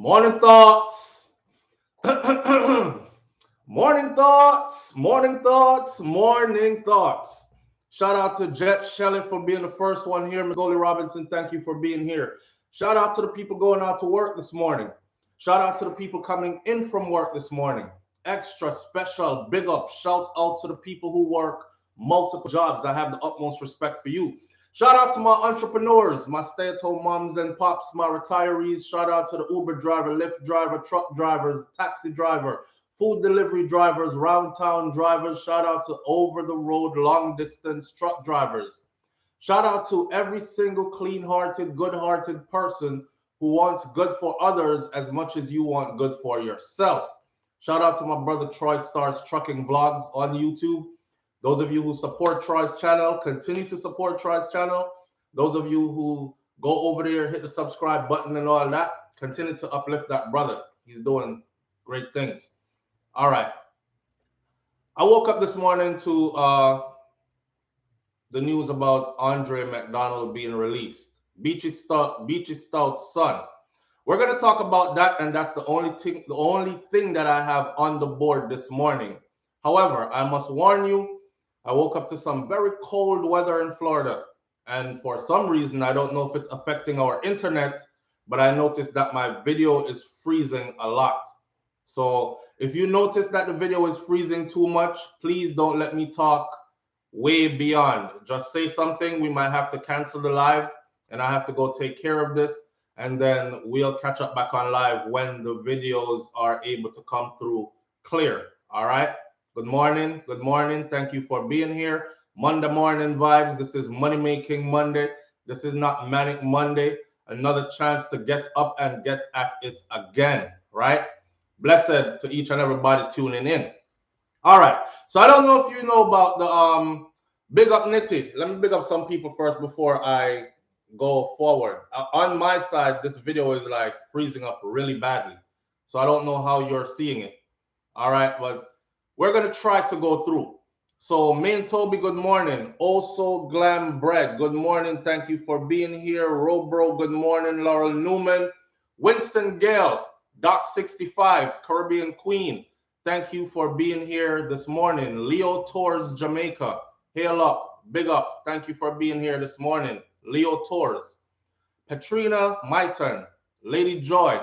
Morning thoughts. Morning thoughts. Morning thoughts. Morning thoughts. Shout out to Jet Shelley for being the first one here. Miss Goldie Robinson, thank you for being here. Shout out to the people going out to work this morning. Shout out to the people coming in from work this morning. Extra special big up. Shout out to the people who work multiple jobs. I have the utmost respect for you. Shout out to my entrepreneurs, my stay-at-home moms and pops, my retirees. Shout out to the Uber driver, Lyft driver, truck driver, taxi driver, food delivery drivers, round town drivers. Shout out to over-the-road, long-distance truck drivers. Shout out to every single clean-hearted, good-hearted person who wants good for others as much as you want good for yourself. Shout out to my brother Troy Stars Trucking Vlogs on YouTube. Those of you who support Troy's channel, continue to support Troy's channel. Those of you who go over there, hit the subscribe button and all that, continue to uplift that brother. He's doing great things. All right. I woke up this morning to the news about Andre McDonald being released. Beachy Stout's son. We're going to talk about that, and that's the only thing that I have on the board this morning. However, I must warn you, I woke up to some very cold weather in Florida, and for some reason, I don't know if it's affecting our internet, but I noticed that my video is freezing a lot. So if you notice that the video is freezing too much, please don't let me talk way beyond. Just say something. We might have to cancel the live, and I have to go take care of this, and then we'll catch up back on live when the videos are able to come through clear. All right? Good morning. Good morning. Thank you for being here. Monday morning vibes. This is Money Making Monday. This is not Manic Monday. Another chance to get up and get at it again, right? Blessed to each and everybody tuning in. All right. So I don't know if you know about the big up Nitty. Let me big up some people first before I go forward. On my side, this video is like freezing up really badly. So I don't know how you're seeing it. All right, but we're going to try to go through. So, Main Toby, good morning. Also, Glam Bread, good morning. Thank you for being here. Robro, good morning. Laurel Newman. Winston Gale, Doc65, Caribbean Queen. Thank you for being here this morning. Leo Tours, Jamaica. Hail up, big up. Thank you for being here this morning. Leo Tours. Katrina Maiton, Lady Joy,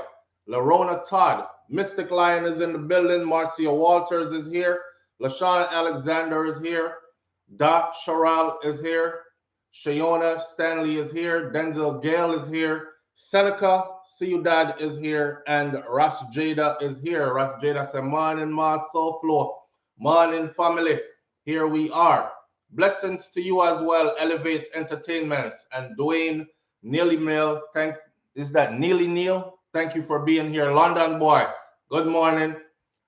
Larona Todd, Mystic Lion is in the building. Marcia Walters is here. LaShawn Alexander is here. Da Charal is here. Shayona Stanley is here. Denzel Gale is here. Seneca Ciudad is here. And Ras Jada is here. Ras Jada said, morning, ma, SouFLo. Morning, family. Here we are. Blessings to you as well. Elevate Entertainment. And Dwayne Neely Mill. Is that Neely Neal? Thank you for being here. London Boy, good morning.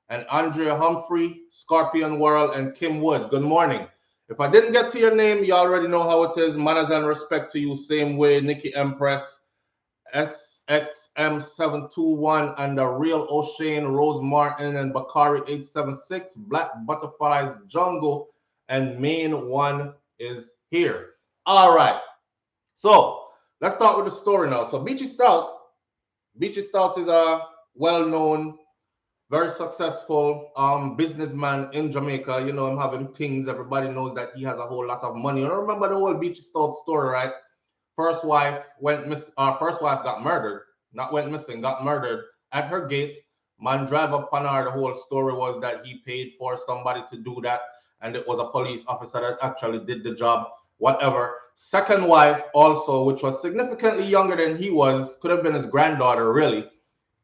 And Andrea Humphrey, Scorpion World, and Kim Wood, good morning. If I didn't get to your name, you already know how it is. Manners and respect to you, same way. Nikki Empress, SXM721, and the Real O'Shane, Rose Martin, and Bakari 876, Black Butterflies Jungle, and Main One is here. All right. So let's start with the story now. So Beachy Stout is a well-known, very successful businessman in Jamaica. You know, him having things. Everybody knows that he has a whole lot of money. You remember the whole Beachy Stout story, right? First wife got murdered. Not went missing, got murdered at her gate. Man drive up on her. The whole story was that he paid for somebody to do that, and it was a police officer that actually did the job. Whatever. Second wife also, which was significantly younger than he was, could have been his granddaughter, really.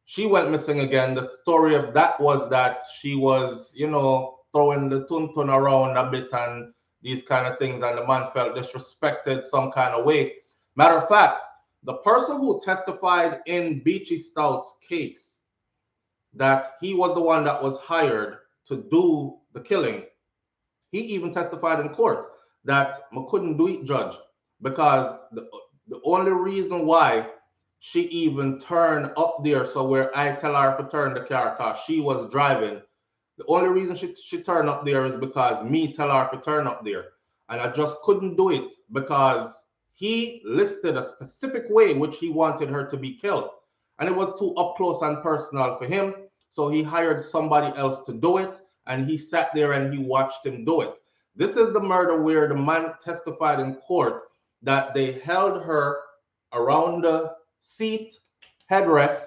She went missing again. The story of that was that she was, you know, throwing the tuntun around a bit and these kind of things, and the man felt disrespected some kind of way. Matter of fact, the person who testified in Beachy Stout's case that he was the one that was hired to do the killing, he even testified in court that I couldn't do it, judge, because the only reason why she even turned up there, so where I tell her to turn the car because she was driving, the only reason she turned up there is because me tell her to turn up there. And I just couldn't do it because he listed a specific way which he wanted her to be killed. and it was too up close and personal for him. So he hired somebody else to do it, and he sat there and he watched him do it. This is the murder where the man testified in court that they held her around the seat headrest,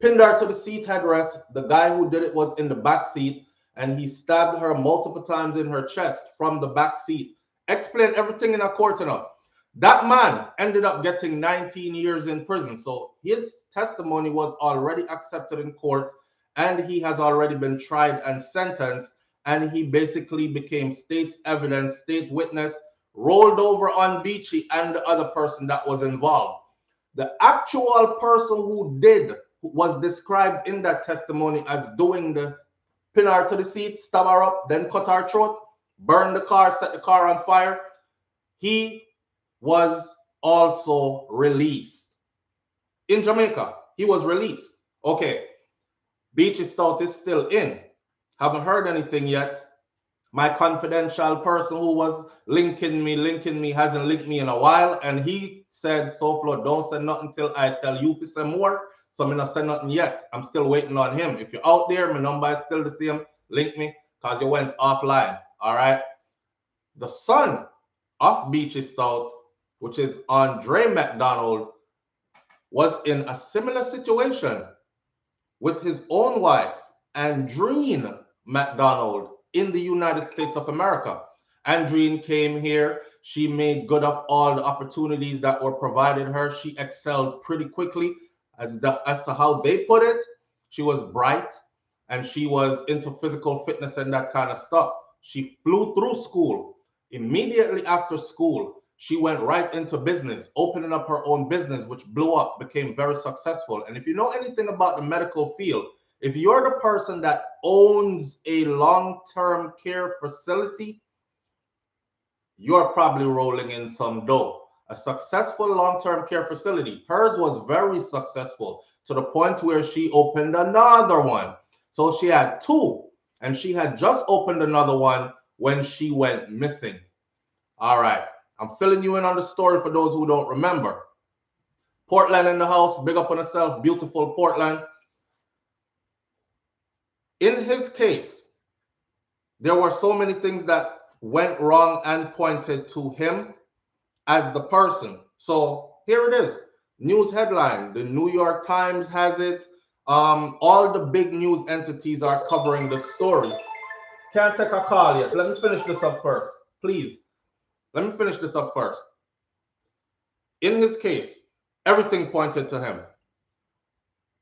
pinned her to the seat headrest. The guy who did it was in the back seat, and he stabbed her multiple times in her chest from the back seat. Explained everything in a court enough. That man ended up getting 19 years in prison. So his testimony was already accepted in court, and he has already been tried and sentenced. And he basically became state's evidence, state witness, rolled over on Beachy and the other person that was involved. The actual person who did was described in that testimony as doing the pin her to the seat, stab her up, then cut her throat, burn the car, set the car on fire. He was also released. In Jamaica, he was released. Okay, Beachy Stout is still in. Haven't heard anything yet. My confidential person who was linking me, hasn't linked me in a while. And he said, SouFLo, don't say nothing till I tell you to say more. So I'm not saying nothing yet. I'm still waiting on him. If you're out there, my number is still the same. Link me because you went offline. All right. The son of Beachy Stout, which is Andre McDonald, was in a similar situation with his own wife, Andreen McDonald, in the United States of America. Andreen came here. She made good of all the opportunities that were provided her. She excelled pretty quickly. As to how they put it, she was bright and she was into physical fitness and that kind of stuff. She flew through school. Immediately after school, she went right into business, opening up her own business, which blew up, became very successful. And if you know anything about the medical field, if you're the person that owns a long-term care facility, you're probably rolling in some dough. A successful long-term care facility. Hers was very successful to the point where she opened another one. So she had two, and she had just opened another one when she went missing. All right. I'm filling you in on the story for those who don't remember. Portland in the house. Big up on herself. Beautiful Portland. In his case, there were so many things that went wrong and pointed to him as the person. So here it is. News headline. The New York Times has it. All the big news entities are covering the story. Can't take a call yet. Let me finish this up first. Please. Let me finish this up first. In his case, everything pointed to him.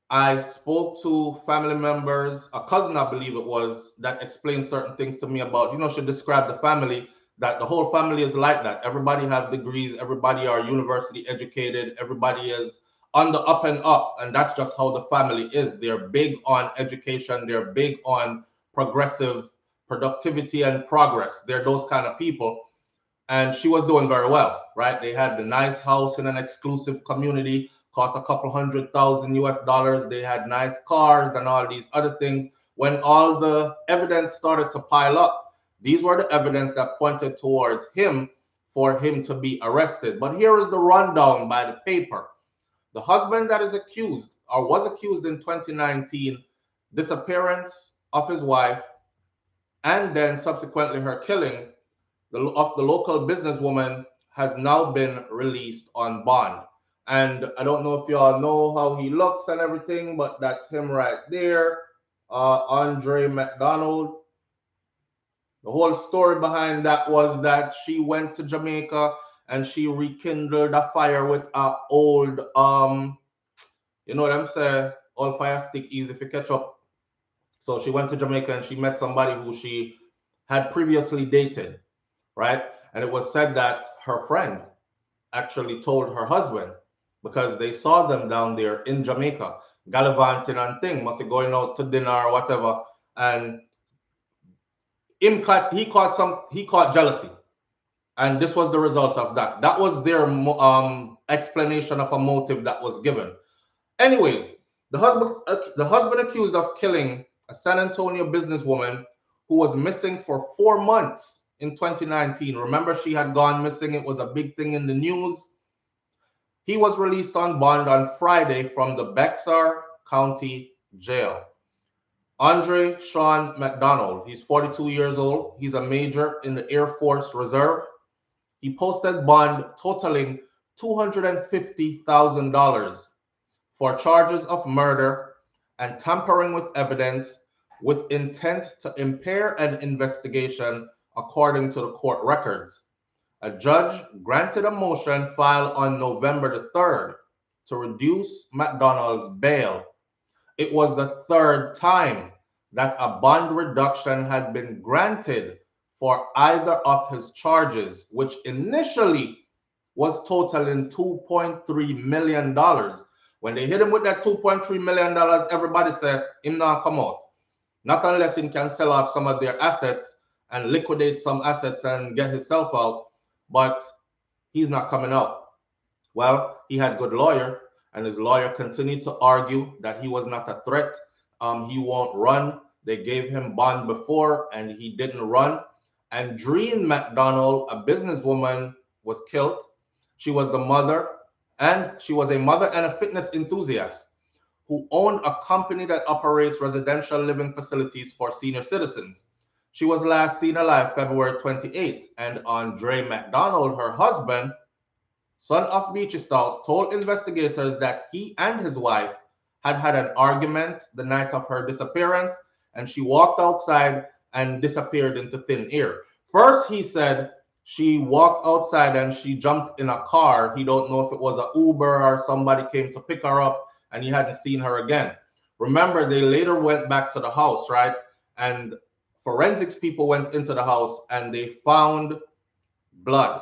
I spoke to family members, a cousin, I believe it was, that explained certain things to me about, she described the family, that the whole family is like that. Everybody have degrees, everybody are university educated, everybody is on the up and up, and that's just how the family is. They're big on education, they're big on progressive productivity and progress. They're those kind of people. And she was doing very well, right? They had the nice house in an exclusive community, cost a couple $100,000 US. They had nice cars and all these other things. When all the evidence started to pile up, these were the evidence that pointed towards him for him to be arrested. But here is the rundown by the paper. The husband that is accused, or was accused in 2019, disappearance of his wife, and then subsequently her killing of the local businesswoman, has now been released on bond. And I don't know if y'all know how he looks and everything, but that's him right there, Andre McDonald. The whole story behind that was that she went to Jamaica and she rekindled a fire with an old, you know what I'm saying, old fire stick easy if you catch up. So she went to Jamaica and she met somebody who she had previously dated, right? And it was said that her friend actually told her husband, because they saw them down there in Jamaica, gallivanting and thing, must be going out to dinner or whatever. And he caught jealousy. And this was the result of that. That was their explanation of a motive that was given. Anyways, the husband accused of killing a San Antonio businesswoman who was missing for 4 months in 2019. Remember, she had gone missing. It was a big thing in the news. He was released on bond on Friday from the Bexar County Jail. Andre Sean McDonald, he's 42 years old. He's a major in the Air Force Reserve. He posted bond totaling $250,000 for charges of murder and tampering with evidence with intent to impair an investigation, according to the court records. A judge granted a motion filed on November the 3rd to reduce McDonald's bail. It was the third time that a bond reduction had been granted for either of his charges, which initially was totaling $2.3 million. When they hit him with that $2.3 million, everybody said, him not come out. Not unless he can sell off some of their assets and liquidate some assets and get himself out, but he's not coming out. Well, he had a good lawyer, and his lawyer continued to argue that he was not a threat. He won't run. They gave him bond before, and he didn't run. Andreen McDonald, a businesswoman, was killed. She was the mother, and she was a mother and a fitness enthusiast who owned a company that operates residential living facilities for senior citizens. She was last seen alive February 28, and Andre McDonald, her husband, son of Beachy Stout, told investigators that he and his wife had had an argument the night of her disappearance, and she walked outside and disappeared into thin air. First, he said she walked outside and she jumped in a car. He don't know if it was an Uber or somebody came to pick her up, and he hadn't seen her again. Remember, they later went back to the house, right? And forensics people went into the house and they found blood.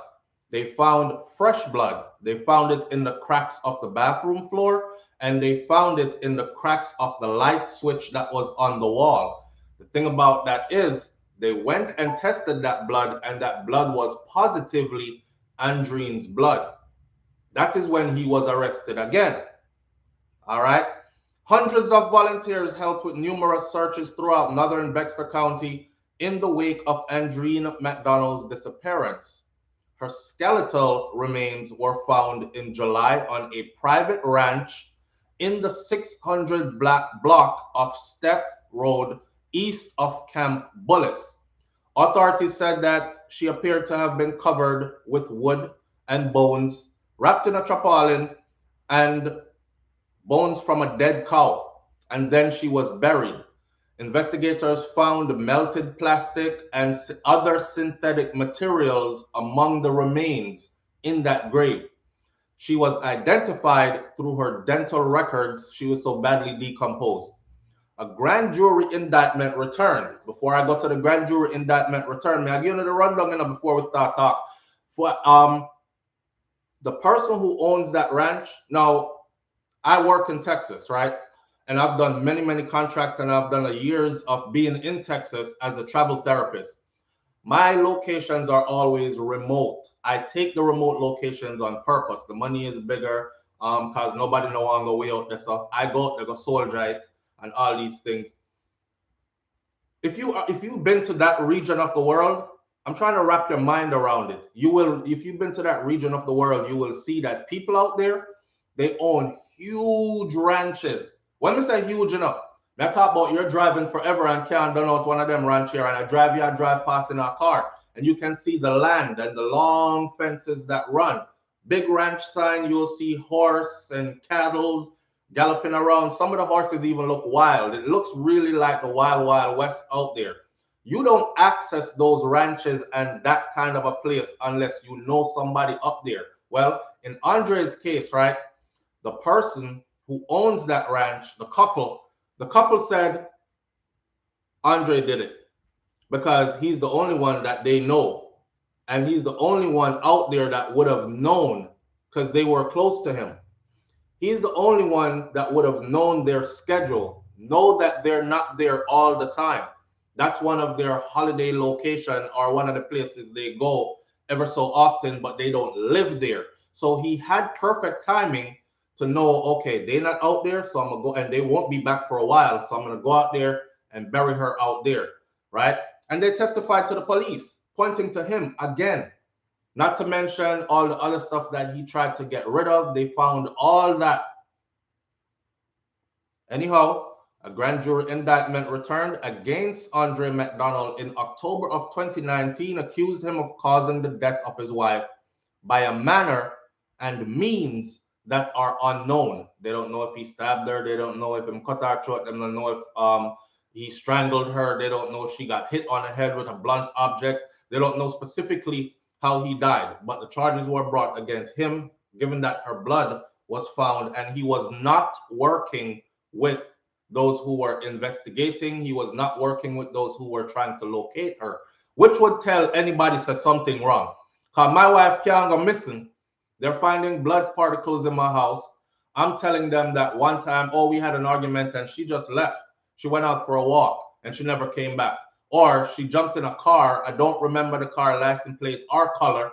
They found fresh blood. They found it in the cracks of the bathroom floor, and they found it in the cracks of the light switch that was on the wall. The thing about that is they went and tested that blood, and that blood was positively Andreen's blood. That is when he was arrested again. All right. Hundreds of volunteers helped with numerous searches throughout northern Bexar County in the wake of Andreen McDonald's disappearance. Her skeletal remains were found in July on a private ranch in the 600 block of Step Road east of Camp Bullis. Authorities said that she appeared to have been covered with wood and bones, wrapped in a tarpaulin, and bones from a dead cow, and then she was buried. Investigators found melted plastic and other synthetic materials among the remains in that grave. She was identified through her dental records. She was so badly decomposed. A grand jury indictment returned. Before I go to the grand jury indictment return, may I give you the rundown before we start talk? For the person who owns that ranch, now I work in Texas, right? And I've done many, many contracts, and I've done years of being in Texas as a travel therapist. My locations are always remote. I take the remote locations on purpose. The money is bigger because nobody know on the way out there. So I go out there, go soldier it, and all these things. If you've been to that region of the world, I'm trying to wrap your mind around it. You will, if you've been to that region of the world, you will see that people out there, they own huge ranches. When we say huge enough, I talk about you're driving forever and can't done out one of them ranch here, and I drive past in a car, and you can see the land and the long fences that run. Big ranch sign, you'll see horse and cattle galloping around. Some of the horses even look wild. It looks really like the wild, wild west out there. You don't access those ranches and that kind of a place unless you know somebody up there. Well, in Andre's case, right, the person who owns that ranch, the couple said Andre did it because he's the only one that they know, and he's the only one out there that would have known because they were close to him. He's the only one that would have known their schedule, know that they're not there all the time. That's one of their holiday location or one of the places they go ever so often, but they don't live there. So he had perfect timing to know, okay, they're not out there, so I'm gonna go, and they won't be back for a while, so I'm gonna go out there and bury her out there, right? And they testified to the police, pointing to him again. Not to mention all the other stuff that he tried to get rid of. They found all that. Anyhow, a grand jury indictment returned against Andre McDonald in October of 2019 accused him of causing the death of his wife by a manner and means that are unknown. They don't know if he stabbed her. They don't know if he cut her throat. They don't know if he strangled her. They don't know if she got hit on the head with a blunt object. They don't know specifically how he died. But the charges were brought against him, given that her blood was found and he was not working with those who were investigating. He was not working with those who were trying to locate her, which would tell anybody says something wrong. Because my wife can't go missing. They're finding blood particles in my house. I'm telling them that one time, oh, we had an argument and she just left. She went out for a walk and she never came back. Or she jumped in a car. I don't remember the car license plate or color,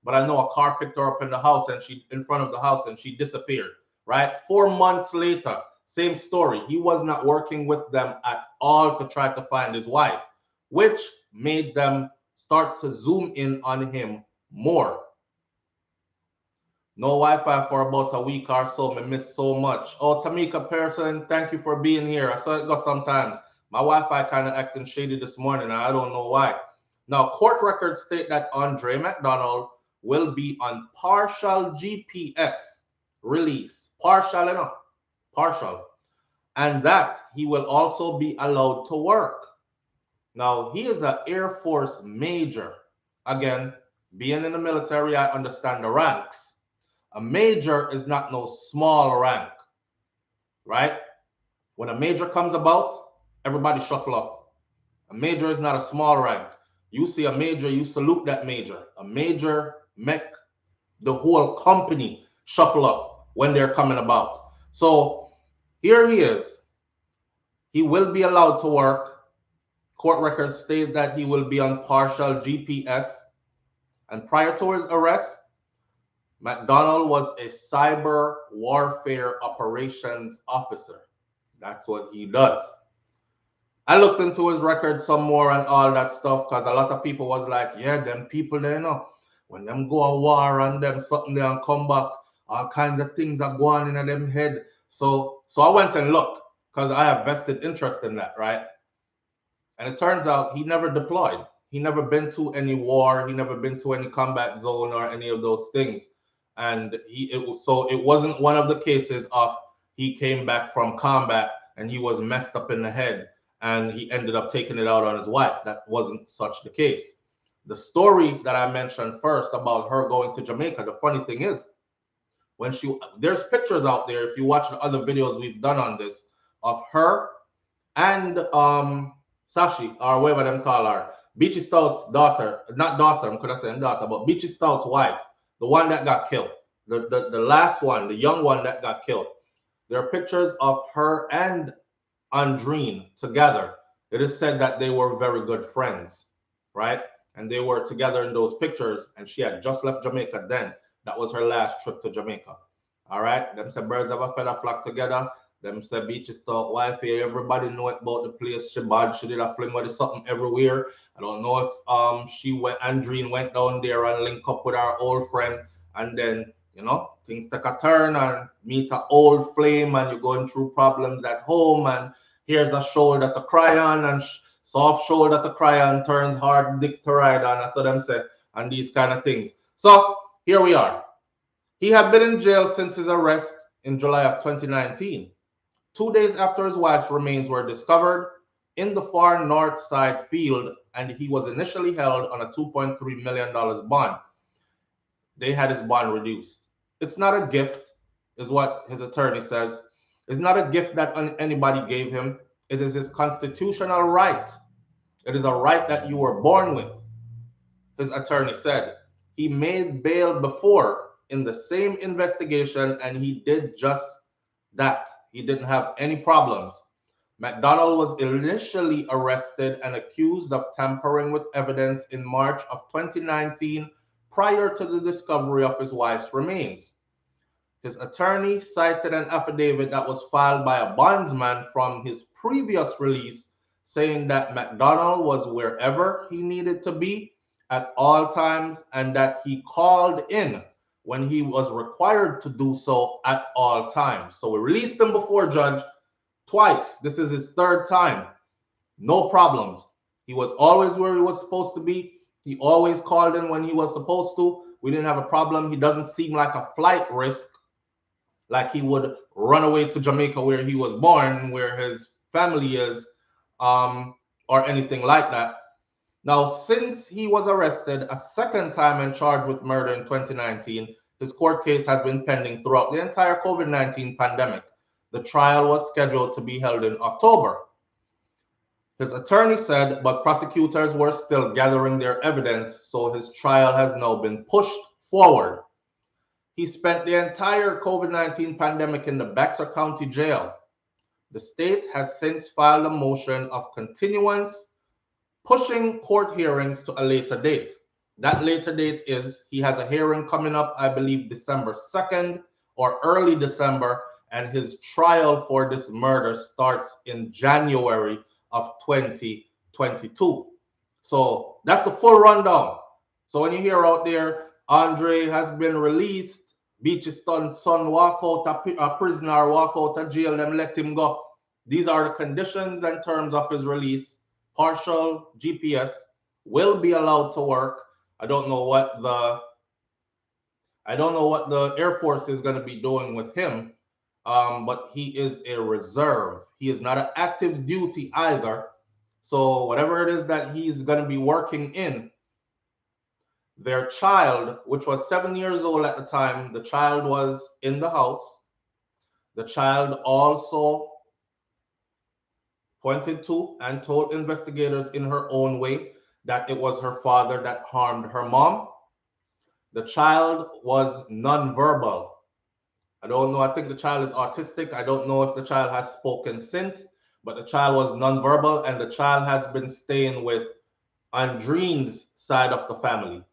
but I know a car picked her up in the house and she in front of the house and she disappeared, right? 4 months later, same story. He was not working with them at all to try to find his wife, which made them start to zoom in on him more. No Wi-Fi for about a week or so. I missed so much. Oh, Tamika Pearson, thank you for being here. I saw it go sometimes. My Wi-Fi kind of acting shady this morning, and I don't know why. Now, court records state that Andre McDonald will be on partial GPS release. Partial, enough. Partial. And that he will also be allowed to work. Now, he is an Air Force major. Again, being in the military, I understand the ranks. A major is not no small rank, right? When a major comes about, everybody shuffle up. A major is not a small rank. You see a major, you salute that major. A major make the whole company shuffle up when they're coming about. So here he is. He will be allowed to work. Court records state that he will be on partial GPS. And prior to his arrest, McDonald was a cyber warfare operations officer. That's what he does. I looked into his record some more and all that stuff because a lot of people was like, yeah, them people they know. When them go a war on them, something they and come back, all kinds of things are going in them head. So I went and looked because I have vested interest in that, right? And it turns out he never deployed. He never been to any war. He never been to any combat zone or any of those things. And so it wasn't one of the cases of he came back from combat and he was messed up in the head and he ended up taking it out on his wife. That wasn't such the case. The story that I mentioned first about her going to Jamaica, the funny thing is, there's pictures out there, if you watch the other videos we've done on this, of her and Sashi, or whatever them call her, Beachy Stout's daughter, not daughter, I'm gonna say daughter, but Beachy Stout's wife, the one that got killed, the last one, the young one that got killed. There are pictures of her and Andreen together. It is said that they were very good friends, right? And they were together in those pictures, and she had just left Jamaica then. That was her last trip to Jamaica. All right? Them say birds of a feather flock together. Them say Beachy Stout wife here. Everybody know about the place. She bad. She did a fling with something everywhere. I don't know if Andreen went down there and link up with our old friend, and then things take a turn and meet an old flame, and you're going through problems at home, and here's a shoulder to cry on, and soft shoulder to cry on turns hard dick to ride on. That's what them say, and these kind of things. So here we are. He had been in jail since his arrest in July of 2019. 2 days after his wife's remains were discovered in the far north side field, and he was initially held on a $2.3 million bond. They had his bond reduced. It's not a gift, is what his attorney says. It's not a gift that anybody gave him. It is his constitutional right. It is a right that you were born with, his attorney said. He made bail before in the same investigation, and he did just that. He didn't have any problems. McDonald was initially arrested and accused of tampering with evidence in March of 2019 prior to the discovery of his wife's remains. His attorney cited an affidavit that was filed by a bondsman from his previous release saying that McDonald was wherever he needed to be at all times and that he called in when he was required to do so at all times. So we released him before judge twice. This is his third time. No problems. He was always where he was supposed to be. He always called in when he was supposed to. We didn't have a problem. He doesn't seem like a flight risk, like he would run away to Jamaica where he was born, where his family is, or anything like that. Now, since he was arrested a second time and charged with murder in 2019, his court case has been pending throughout the entire COVID-19 pandemic. The trial was scheduled to be held in October. His attorney said, but prosecutors were still gathering their evidence, so his trial has now been pushed forward. He spent the entire COVID-19 pandemic in the Bexar County Jail. The state has since filed a motion of continuance, pushing court hearings to a later date. That later date is he has a hearing coming up, I believe, December 2nd or early December, and his trial for this murder starts in January of 2022. So that's the full rundown. So when you hear out there, Andre has been released, Beachy Stout son walk out a prisoner, walk out of jail, them let him go. These are the conditions and terms of his release. Partial GPS, will be allowed to work. I don't know what the Air Force is going to be doing with him, but he is a reserve. He is not an active duty either. So whatever it is that he's going to be working in, their child, which was 7 years old at the time, the child was in the house. The child also pointed to and told investigators in her own way that it was her father that harmed her mom. The child was nonverbal. I don't know. I think the child is autistic. I don't know if the child has spoken since, but the child was nonverbal, and the child has been staying with Andreen's side of the family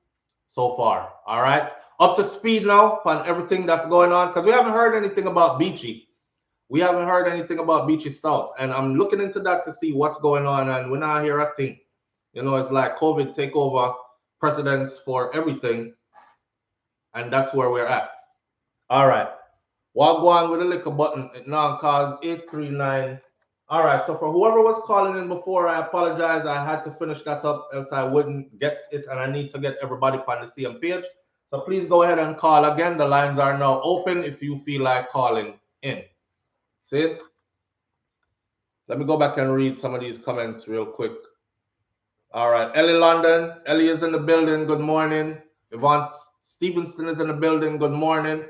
so far. All right. Up to speed now on everything that's going on, because we haven't heard anything about Beachy. We haven't heard anything about Beachy Stout, and I'm looking into that to see what's going on, and we're not hear a thing. You know, it's like COVID take over precedence for everything, and that's where we're at. All right. Walk on with the liquor button. It now calls 839. All right. So for whoever was calling in before, I apologize. I had to finish that up, else I wouldn't get it, and I need to get everybody on the same page. So please go ahead and call again. The lines are now open if you feel like calling in. See it? Let me go back and read some of these comments real quick. All right. Ellie London. Ellie is in the building. Good morning. Yvonne Stevenson is in the building. Good morning.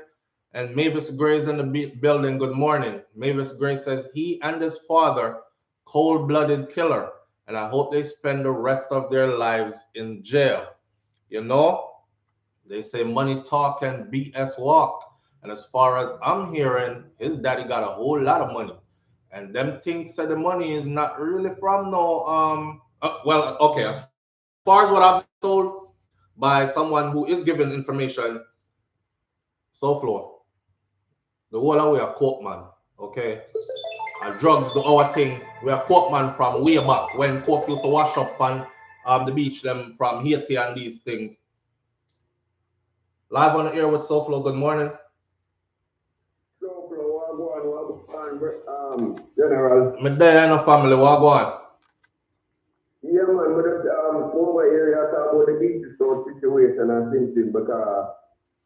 And Mavis Gray is in the building. Good morning. Mavis Gray says he and his father, cold-blooded killer, and I hope they spend the rest of their lives in jail. You know, they say money talk and BS walk. And as far as I'm hearing, his daddy got a whole lot of money. And them things that the money is not really from no, well, okay, as far as what I'm told by someone who is given information, SouFLo, the whole of we are coke man, okay? And drugs do our thing. We are coke man from way back when coke used to wash up on the beach, them from Haiti and these things. Live on the air with SouFLo. Good morning. General. Me there in a family, what go on? Yeah, man, but over here, I talk about the Beachy Stout situation and things because,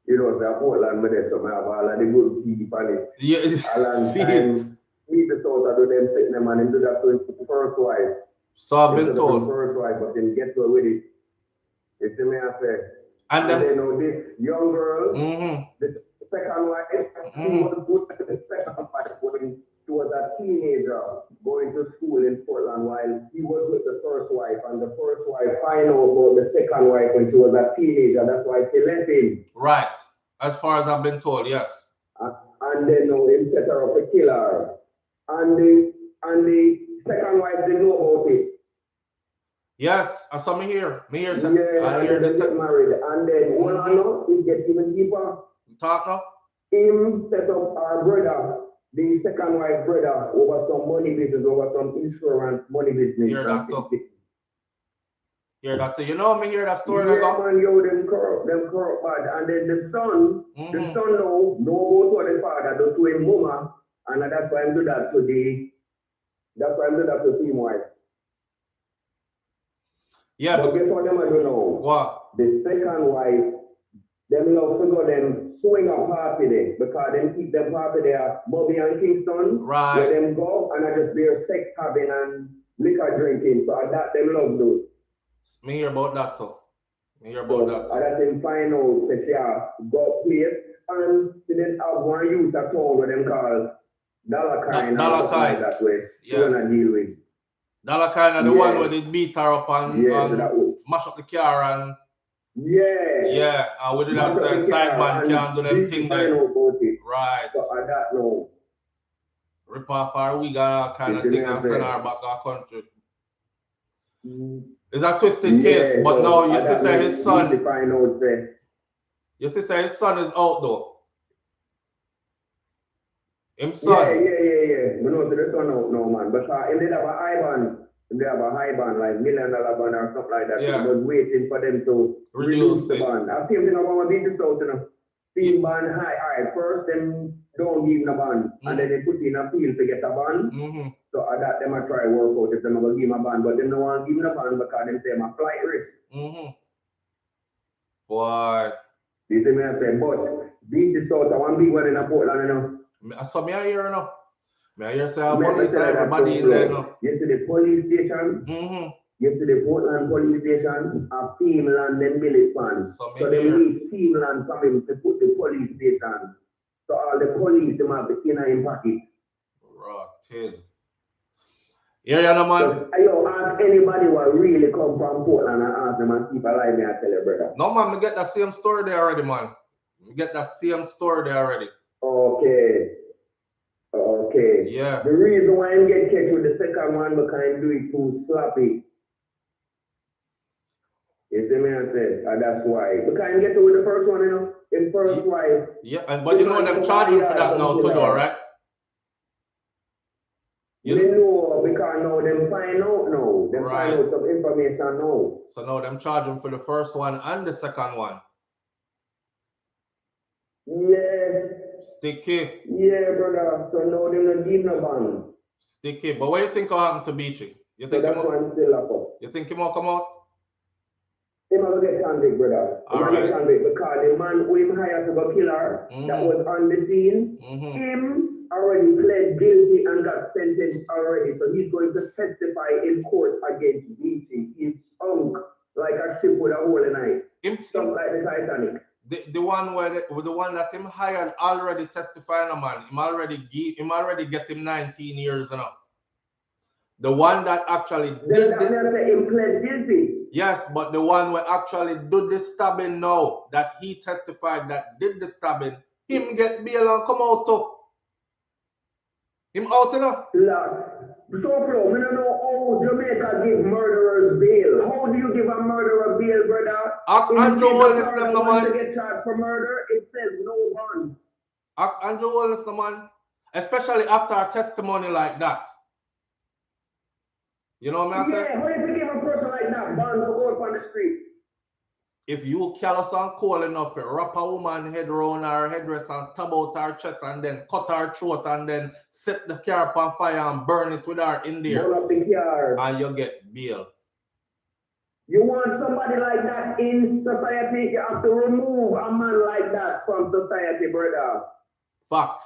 you know, the Portland, but there's some have all of the good people on it. Yeah, And Beachy Stout, I do them take them and do that to his first wife. So I've been told. First wife, but then get to with it. You see me, I say. And then, you know, this young girl, the second wife, she was good at the second wife when she was a teenager going to school in Portland while he was with the first wife, and the first wife found out about the second wife when she was a teenager. That's why she left him. Right. As far as I've been told, yes. And then him set her up to kill her. And the second wife didn't know about it. Yes, I saw me here. Me here. Yeah, I hear this. Get married. And then one know, he gets even deeper. Talk now. Him set up our brother, the second wife brother, over some money business, over some insurance money business. Here, doctor. Hear that? You know me hear that story? Yeah, man, yo, them corrupt bad. And then the son know about what the father does to his mama, and that's why I'm do that to him wife. Yeah, but guess what them I don't know? What? The second wife, them love to go them swing a party there because them keep them party there, Bobby and Kingston, right? Where them go and I just bear sex having and liquor drinking. So that them love do. Me hear about that too. Me hear about that too. I let them find out that go place and they didn't have one youth at all what them call Dalakine like that way. Yeah. You wanna deal with. Dalakine the one where they beat her up and mash up the car and and we did that say sideman can't do them thing there. Right. So I don't know. Rip off our wig and all kind of thing and send her back our country. It's a twisted case, but now your sister his son. Your sister his son is out though. Him son. Yeah. We know the son out now, man. Because if they have a high band, like $1 million band or something like that, he was waiting for them to reduce the band. I've seen them on my Beachy Stout, Team band high. Alright, first them don't give him a band, and then they put in a appeal to get a band. So I that them I try work out if them gonna give him a band, but them no want give him a band because them say my flight risk. Boy. You see me I say, but Beachy Stout, I want big one in a Portland, you know. So me I hear now. Me I hear say police everybody in there now. You see the police station. You see the Portland police station, a team land them village fans. So they need team land coming to put the police station. So all the police them have the in pocket. Right. Yeah, no man. So, ask anybody who really come from Portland and ask them and keep alive, me I tell you, brother. No man, me get that same story there already, man. Me get that same story there already. Okay. Yeah. The reason why I get catch with the second one because I do it too sloppy. You see me I say, and that's why. Because I get to with the first one, you know. In first wife. Yeah, but you know them charging for that now too, though, right? You know, because now them find out now. Them find out some information now. So now them charging for the first one and the second one. Yeah. Sticky. Yeah, brother. So now them not give no band. Sticky. But what do you think will happen to Beachy? You think so you think he will come out? He might get convict, brother. He might get convict because the man who him hired to go kill her, that was on the scene, him already pled guilty and got sentenced already. So he's going to testify in court against Beachy. He's sunk like a ship with a hole in it. Sunk like the Titanic. The one that him hired already testifying, man. Him already get him 19 years now. The one that actually did him pled guilty. Yes, but the one who actually did the stabbing now, that he testified that did the stabbing, him get bail and come out too. Him out, you know? SouFLo, we don't know how Jamaica give murderers bail. How do you give a murderer bail, brother? Ask Andrew Wallace them, no man. To get charged for murder, it says no bond. Ask Andrew Wallace, no man. Especially after a testimony like that. You know what I'm saying? Yeah, how do you give a person like that bond to go up on the street? If you callous and cold enough to wrap a woman head around her headdress and tab out her chest and then cut her throat and then set the car on fire and burn it with her in there. Burn up the car. And you get bail. You want somebody like that in society, you have to remove a man like that from society, brother. Facts.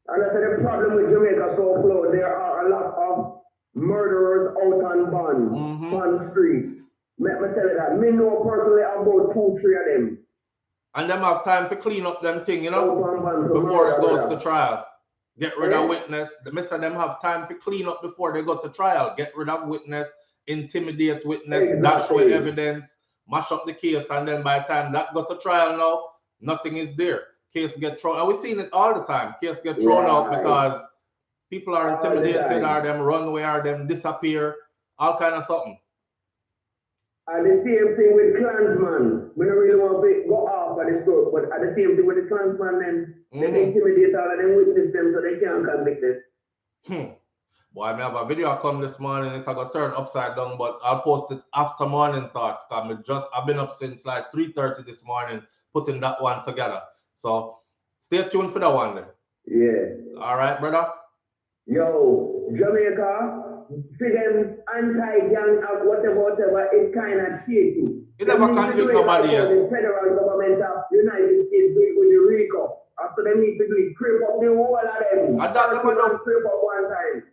And that's the problem with Jamaica SouFLo. There are a lot of murderers out on bond, on the street. Let me tell you that. Me know personally about 2-3 of them. And them have time to clean up them thing, you know, before it goes to trial. Get rid of witness. The mister them have time to clean up before they go to trial. Get rid of witness, intimidate witness, dash away evidence, mash up the case, and then by the time that go to trial now, nothing is there. Case get thrown. And we've seen it all the time. Case get thrown out because people are intimidated, or them run away, or them disappear, all kind of something. And the same thing with clansman. We don't really want to go off of the stroke, but at the same thing with the clansman, then they intimidate all of them, witness them so they can't convict them. Boy, I may have a video come this morning. It got turned upside down, but I'll post it after morning thoughts. I've been up since like 3:30 this morning putting that one together. So stay tuned for that one then. Yeah. All right, brother. Yo, Jamaica, see them anti-gang of whatever, it's kind of shaky. It never convict nobody yet. The federal government of the United States do it with the RICO. After they need to do it, creep up the whole of them. I don't know. Creep up one time.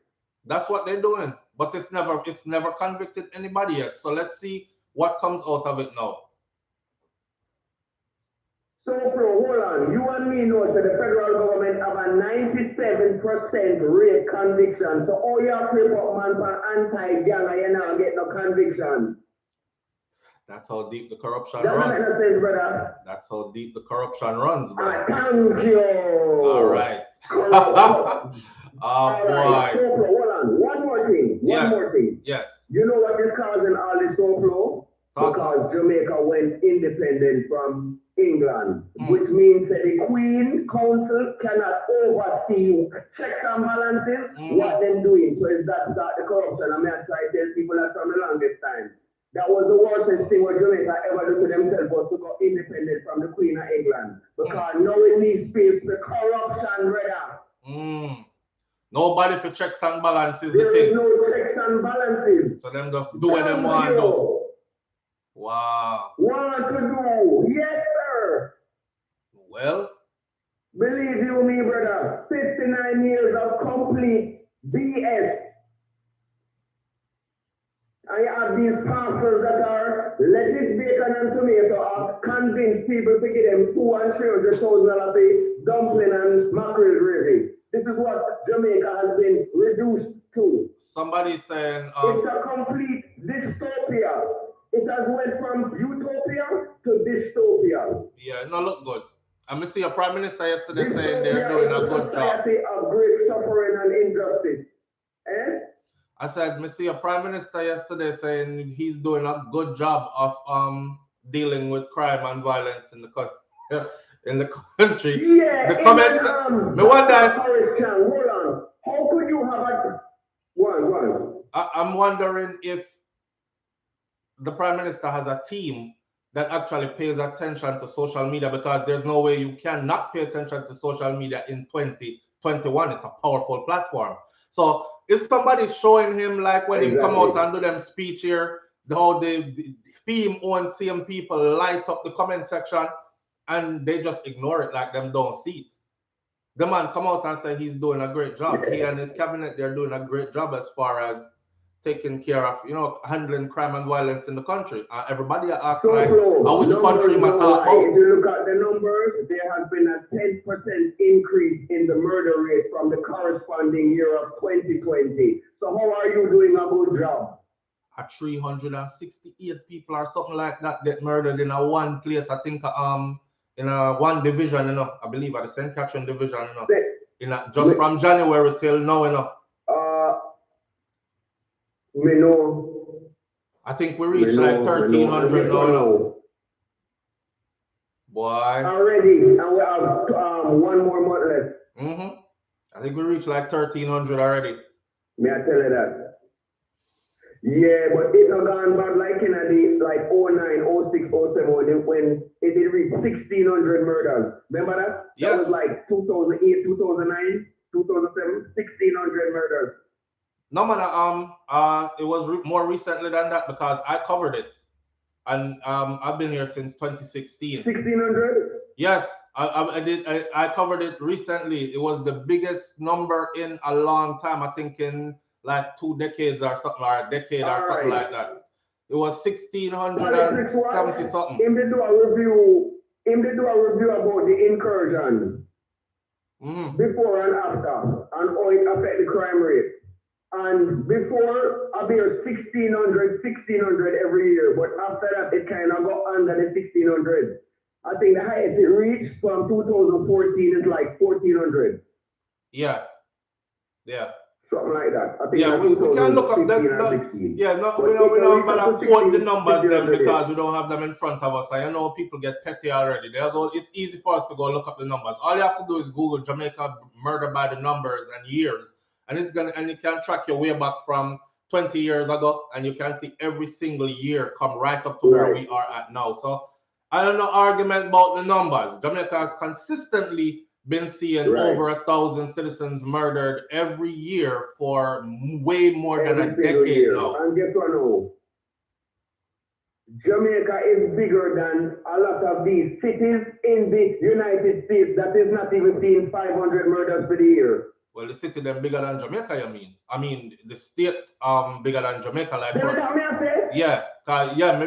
That's what they're doing, but it's never convicted anybody yet. So let's see what comes out of it now. So, hold on. You and me know that the federal government have a 97% rate conviction. So, all your people, man, for anti-gang, and you now get no conviction. That's how deep the corruption runs. That makes sense, brother. That's how deep the corruption runs, bro. Thank you. All right. Oh, boy. Right. So, hold on. One more thing. One more thing. Yes. You know what is causing all this SouFLo? Because Jamaica went independent from England, which means that the Queen Council cannot oversee checks and balances, what they're doing. So it's that the corruption. I mean, I try to tell people that from the longest time. That was the worst thing what Jamaica ever do to themselves was to go independent from the Queen of England. Because now it needs space for corruption, brother. Nobody for checks and balances. There is no checks and balances. So them just do what they want to do. Wow. Want to do? Yes, sir. Well, believe you me, brother. 59 years of complete BS. I have these pastors that are lettuce, bacon, and tomato are convinced people to give them $200,000 and $300,000 dumpling and mackerel gravy. This is what Jamaica has been reduced to. Somebody saying it's a complete dystopia. It has went from utopia to dystopia. Yeah, no, look good. I'm going to see a prime minister yesterday saying they're doing a good job. Of great suffering and injustice. Eh? I said, I see a prime minister yesterday saying he's doing a good job of dealing with crime and violence in the country. Yeah. The comments. Me wonder. Hold on. How could you have a one? I'm wondering if the prime minister has a team that actually pays attention to social media, because there's no way you cannot pay attention to social media in 2021. It's a powerful platform. So is somebody showing him, like when he come out and do them speech here, how the theme on same people light up the comment section and they just ignore it like them don't see it? The man come out and say he's doing a great job. He and his cabinet, they're doing a great job as far as taking care of, handling crime and violence in the country. Everybody asks like, which country am I talking about? If you look at the numbers, there has been a 10% increase in the murder rate from the corresponding year of 2020. So how are you doing a good job? 368 people or something like that get murdered in a one place. I think in a one division, I believe at the St. Catherine division, just from January till now, I think we reached like 1,300 now. Boy. Already, and we have one more month left. I think we reached like 1,300 already. May I tell you that? Yeah, but it's not gone bad like in the 09, 06, 07 when it did reach 1,600 murders. Remember that? Yes. That was like 2008, 2009, 2007, 1,600 murders. No, man, it was more recently than that because I covered it. And I've been here since 2016. 1,600? Yes, I covered it recently. It was the biggest number in a long time. I think in like 2 decades or something, or a decade or something like that. It was 1,670 something. Him to do a review about the incursion before and after, and how it affect the crime rate. And before, I'll be 1,600 every year, but after that, it kind of got under the 1,600. I think the highest it reached from 2014 is like 1,400. Yeah. Something like that. I think we can look up that. We don't better quote the numbers then because we don't have them in front of us. I know people get petty already. It's easy for us to go look up the numbers. All you have to do is Google Jamaica murder by the numbers and years, and you can track your way back from 20 years ago, and you can see every single year come right up to where we are at now. So I don't know argument about the numbers. Jamaica has consistently been seeing over 1,000 citizens murdered every year for way more than a decade now. And guess what now? Jamaica is bigger than a lot of these cities in the United States that is not even seeing 500 murders per year. Well, the city then bigger than Jamaica, you mean? I mean, the state bigger than Jamaica, like. Yeah,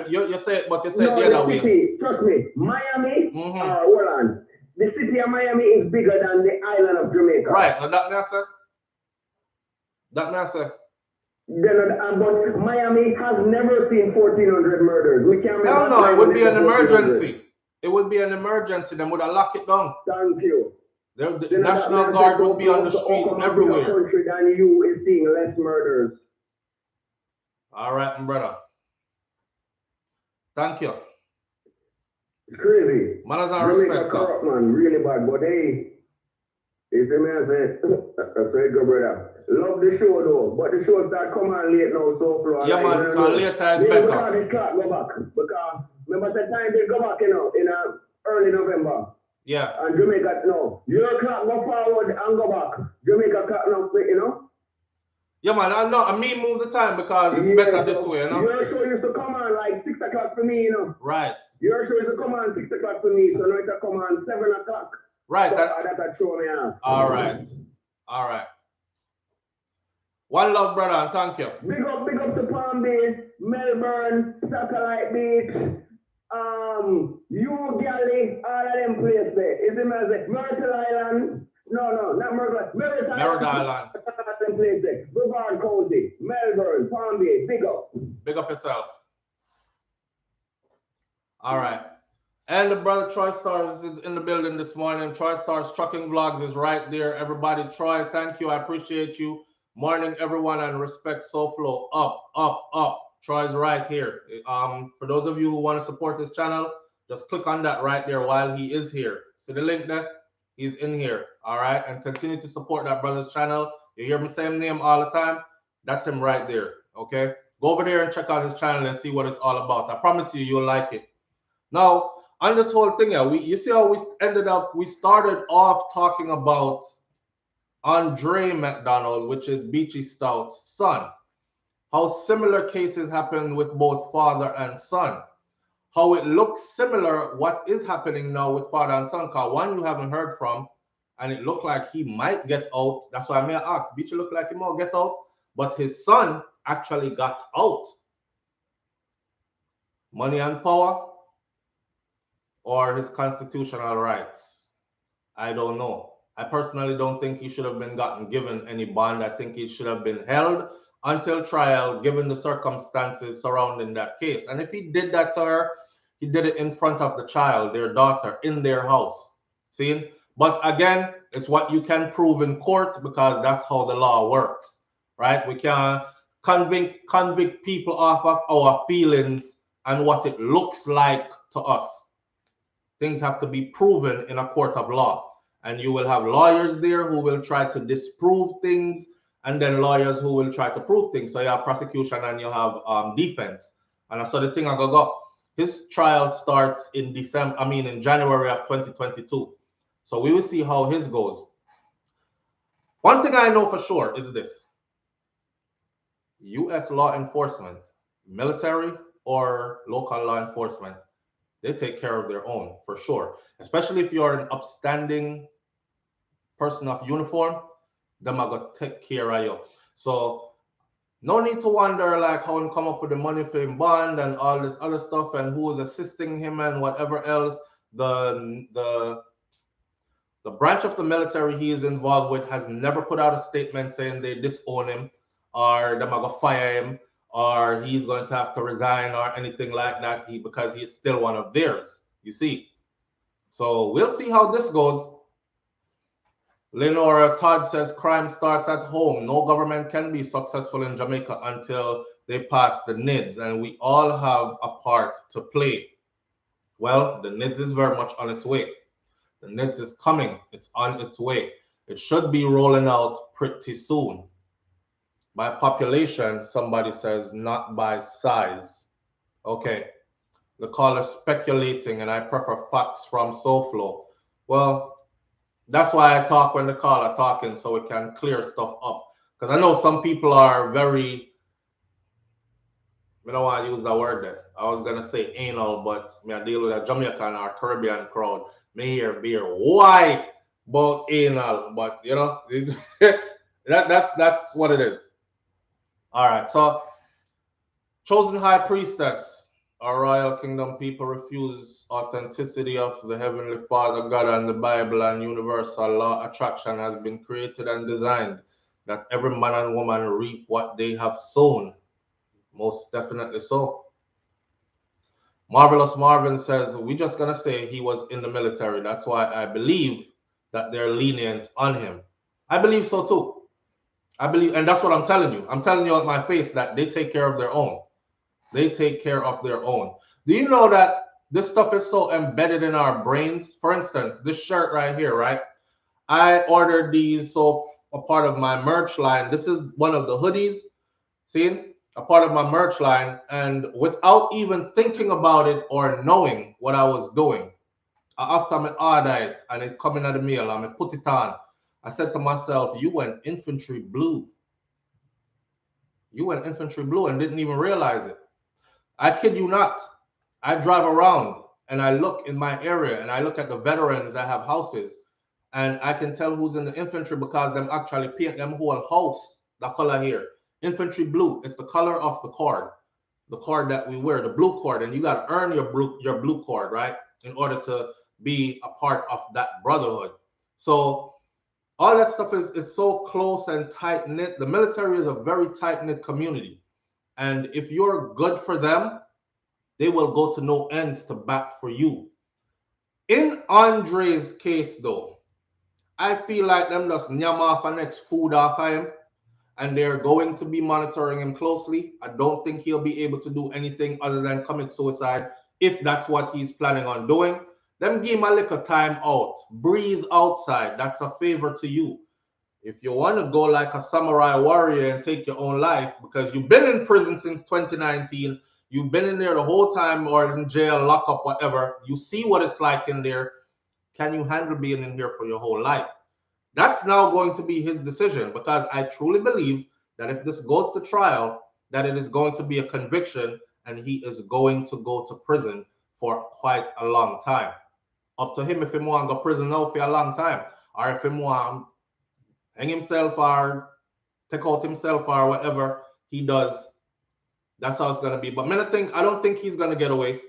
you say it, but you say it the other way. Trust me, Miami, hold on. The city of Miami is bigger than the island of Jamaica. Right, and that may I say. That may I say. But Miami has never seen 1,400 murders. We can't. Hell no, it would be an emergency. It would be an emergency. They would have locked it down. Thank you. The National Guard would be on the streets everywhere. Country than you is seeing less murders. All right, brother. Thank you. It's crazy. Manners and respect, corrupt, man, really bad. But hey, if the man says, that's very good, brother. Love the show though, but the show start coming on late now, SouFLo. Yeah, man, because later is better. Because go back. Because remember the time they go back, in early November. Yeah. And Jamaica, no. Your clock go forward and go back. Jamaica clock now, Yeah, man, I mean move the time because it's better this way, Your show used to come on like 6 o'clock for me, Right. Your show used to come on 6 o'clock for me, so now it's come on 7 o'clock. Right. So that's show me on. All right. All right. One love, brother, and thank you. Big up to Palm Beach, Melbourne, Satellite Beach, Galley, all of them places there. Is it Myrtle Island? No, not Myrtle. Myrtle Island. Them places there. Brevard County, Melbourne, Palm Beach. Big up. Big up yourself. All right. And the brother Troy Stars is in the building this morning. Troy Stars Trucking Vlogs is right there. Everybody, Troy, thank you. I appreciate you. Morning, everyone, and respect SouFLo. Up. Troy's right here. For those of you who want to support this channel, just click on that right there while he is here. See the link there? He's in here. All right. And continue to support that brother's channel. You hear me saying name all the time? That's him right there. Okay. Go over there and check out his channel and see what it's all about. I promise you, you'll like it. Now, on this whole thing here, you see how we started off talking about Andre McDonald, which is Beachy Stout's son. How similar cases happen with both father and son. How it looks similar what is happening now with father and son. Because one you haven't heard from, and it looked like he might get out. That's why I may ask. Beachy looked like he might get out, but his son actually got out. Money and power, or his constitutional rights? I don't know. I personally don't think he should have been given any bond. I think he should have been held until trial, given the circumstances surrounding that case. And if he did that to her, he did it in front of the child, their daughter, in their house. See? But again, it's what you can prove in court because that's how the law works, right? We can't convict people off of our feelings and what it looks like to us. Things have to be proven in a court of law. And you will have lawyers there who will try to disprove things, and then lawyers who will try to prove things. So you have prosecution and you have defense. And so the thing I go, his trial starts in January of 2022. So we will see how his goes. One thing I know for sure is this. U.S. law enforcement, military or local law enforcement, they take care of their own for sure. Especially if you're an upstanding person of uniform, them are gonna take care of you. So no need to wonder like how he come up with the money for him bond and all this other stuff and who is assisting him and whatever else. The branch of the military he is involved with has never put out a statement saying they disown him or them are gonna fire him or he's going to have to resign or anything like that because he's still one of theirs, you see. So we'll see how this goes. Lenora Todd says crime starts at home. No government can be successful in Jamaica until they pass the NIDS, and we all have a part to play. Well, the NIDS is very much on its way. The NIDS is coming. It's on its way. It should be rolling out pretty soon. By population, somebody says not by size. Okay. The caller speculating, and I prefer facts from SouFlo. Well, that's why I talk when the caller talking, so we can clear stuff up. Because I know some people are very, I don't want to use that word there. I was going to say anal, but I deal with a Jamaican or Caribbean crowd. Me here beer why about anal, but you know, that's what it is. All right, so chosen high priestess, our royal kingdom people refuse authenticity of the heavenly Father God and the Bible and universal law attraction has been created and designed that every man and woman reap what they have sown. Most definitely so. Marvelous Marvin says, we're just going to say he was in the military. That's why I believe that they're lenient on him. I believe so too. I believe, and that's what I'm telling you. I'm telling you at my face that they take care of their own. They take care of their own. Do you know that this stuff is so embedded in our brains? For instance, this shirt right here, right? I ordered these so a part of my merch line. This is one of the hoodies. See? A part of my merch line, and without even thinking about it or knowing what I was doing, after I ordered it and it coming out the mail and I put it on, I said to myself, you went infantry blue. You went infantry blue and didn't even realize it. I kid you not. I drive around and I look in my area and I look at the veterans that have houses and I can tell who's in the infantry because them actually paint them whole house, the color here. Infantry blue, it's the color of the cord that we wear, the blue cord, and you got to earn your blue cord, right, in order to be a part of that brotherhood. So all that stuff is so close and tight knit. The military is a very tight knit community, and if you're good for them, they will go to no ends to bat for you. In Andre's case, though, I feel like them just nyam off the next food off of him, and they're going to be monitoring him closely. I don't think he'll be able to do anything other than commit suicide if that's what he's planning on doing. Them give him a little time out. Breathe outside. That's a favor to you. If you want to go like a samurai warrior and take your own life, because you've been in prison since 2019, you've been in there the whole time or in jail, lockup, whatever. You see what it's like in there. Can you handle being in here for your whole life? That's now going to be his decision, because I truly believe that if this goes to trial, that it is going to be a conviction and he is going to go to prison for quite a long time. Up to him if he want to go to prison now for a long time, or if he want to hang himself or take out himself or whatever he does. That's how it's going to be. But I don't think he's going to get away.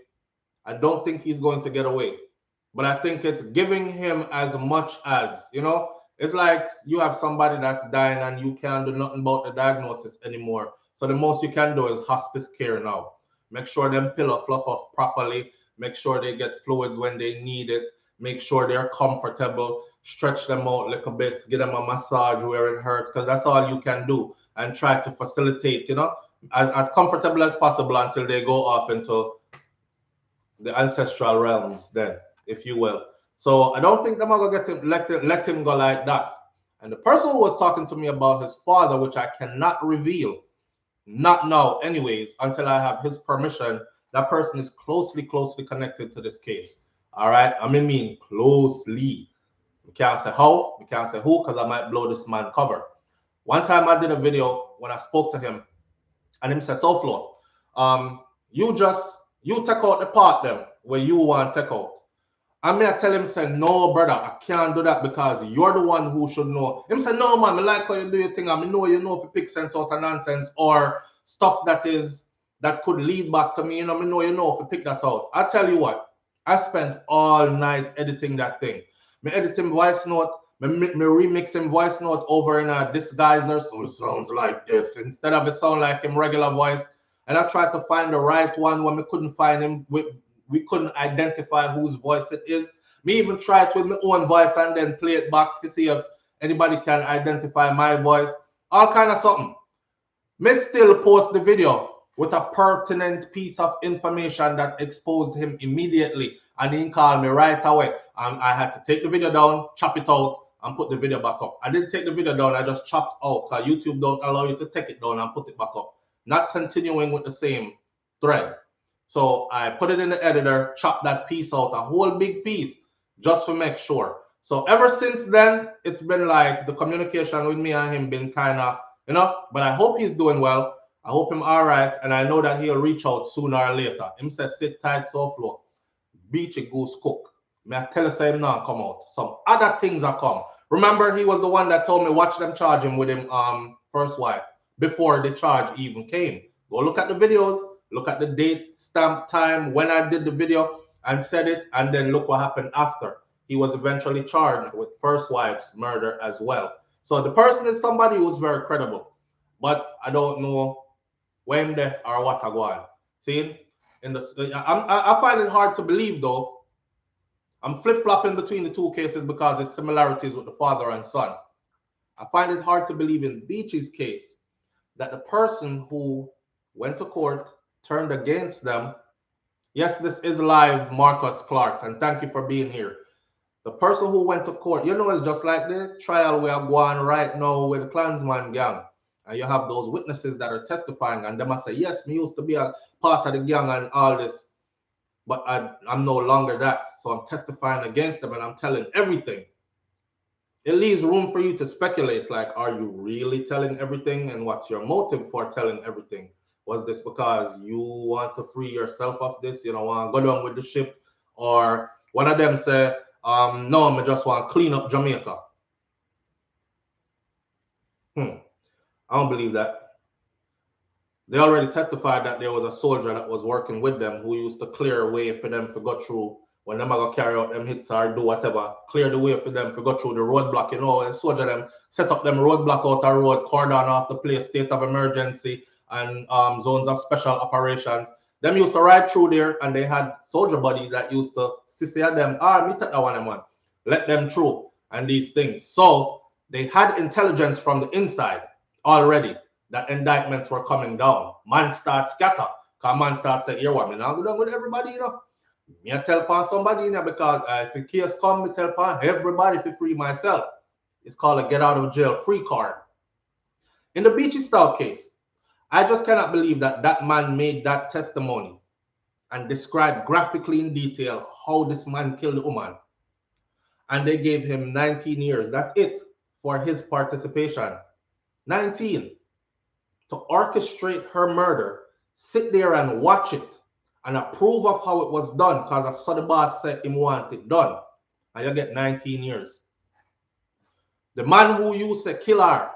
I don't think he's going to get away. But I think it's giving him as much as, you know, it's like you have somebody that's dying and you can't do nothing about the diagnosis anymore. So the most you can do is hospice care now. Make sure them pillow fluff up properly. Make sure they get fluids when they need it. Make sure they're comfortable. Stretch them out a little bit. Give them a massage where it hurts, because that's all you can do. And try to facilitate, you know, as comfortable as possible until they go off into the ancestral realms then, if you will. So I don't think they're going to let him go like that. And the person who was talking to me about his father, which I cannot reveal, not now anyways, until I have his permission, that person is closely connected to this case. All right? I mean closely. We can't say how, we can't say who, because I might blow this man cover. One time I did a video when I spoke to him, and him said, SouFlo, you take out the part them where you want to take out. I may tell him, say, no, brother, I can't do that because you're the one who should know. Him say, no, man, I like how you do your thing. I know you know if you pick sense out of nonsense or stuff that could lead back to me. You know if you pick that out. I tell you what, I spent all night editing that thing. Me edit him voice note, me remix him voice note over in a disguiser, so it sounds like this instead of it sound like him regular voice. And I tried to find the right one when we couldn't find him. We couldn't identify whose voice it is. Me even tried with my own voice and then play it back to see if anybody can identify my voice. All kind of something. Me still post the video with a pertinent piece of information that exposed him immediately. And he called me right away. And I had to take the video down, chop it out, and put the video back up. I didn't take the video down, I just chopped out because YouTube don't allow you to take it down and put it back up. Not continuing with the same thread. So I put it in the editor, chopped that piece out, a whole big piece, just to make sure. So ever since then, it's been like the communication with me and him been kind of, but I hope he's doing well. I hope him all right, and I know that he'll reach out sooner or later. Him says, sit tight, SouFlo. Beachy goose cook. May I tell you, say him now come out. Some other things are come. Remember, he was the one that told me watch them charge him with him first wife before the charge even came. Go look at the videos, look at the date, stamp, time, when I did the video and said it, and then look what happened after. He was eventually charged with first wife's murder as well. So the person is somebody who's very credible, but I don't know when there or what I go on. See, I find it hard to believe though. I'm flip-flopping between the two cases because there's similarities with the father and son. I find it hard to believe in Beachy's case that the person who went to court turned against them. Yes, this is live, Marcus Clark, and thank you for being here. The person who went to court, it's just like the trial we are going right now with the Klansman gang. And you have those witnesses that are testifying, and they must say, yes, me used to be a part of the gang and all this, but I'm no longer that. So I'm testifying against them and I'm telling everything. It leaves room for you to speculate, like, are you really telling everything? And what's your motive for telling everything? Was this because you want to free yourself of this? You don't want to go down with the ship? Or one of them say, no, I just want to clean up Jamaica. I don't believe that. They already testified that there was a soldier that was working with them who used to clear a way for them to go through when them go carry out them hits or do whatever, clear the way for them to go through the roadblock, and soldier them set up them roadblock out a road, cordon off the place, state of emergency and zones of special operations. Them used to ride through there, and they had soldier buddies that used to see at them, me take that one, let them through and these things. So they had intelligence from the inside already that indictments were coming down. Man start scatter. Because man start say, here what, me now go down with everybody, Me I tell upon somebody, because if a case come, me tell upon everybody to free myself. It's called a get out of jail free card. In the Beachy Stout case, I just cannot believe that that man made that testimony and described graphically in detail how this man killed the woman. And they gave him 19 years. That's it for his participation. 19. To orchestrate her murder, sit there and watch it and approve of how it was done because I saw the boss said him want it done. And you get 19 years. The man who used to kill her,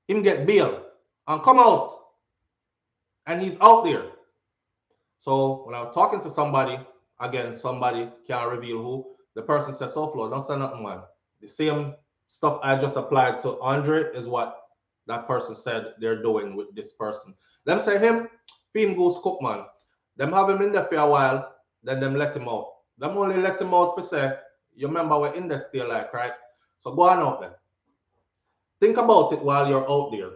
him get bail and come out. And he's out there. So when I was talking to somebody, again, somebody can't reveal who, the person said, SouFlo, don't say nothing, man. The same stuff I just applied to Andre is what that person said they're doing with this person. Them say him, film goes cook, man. Them have him in there for a while, then them let him out. Them only let him out for say, you remember we're in there still like, right? So go on out there. Think about it while you're out there.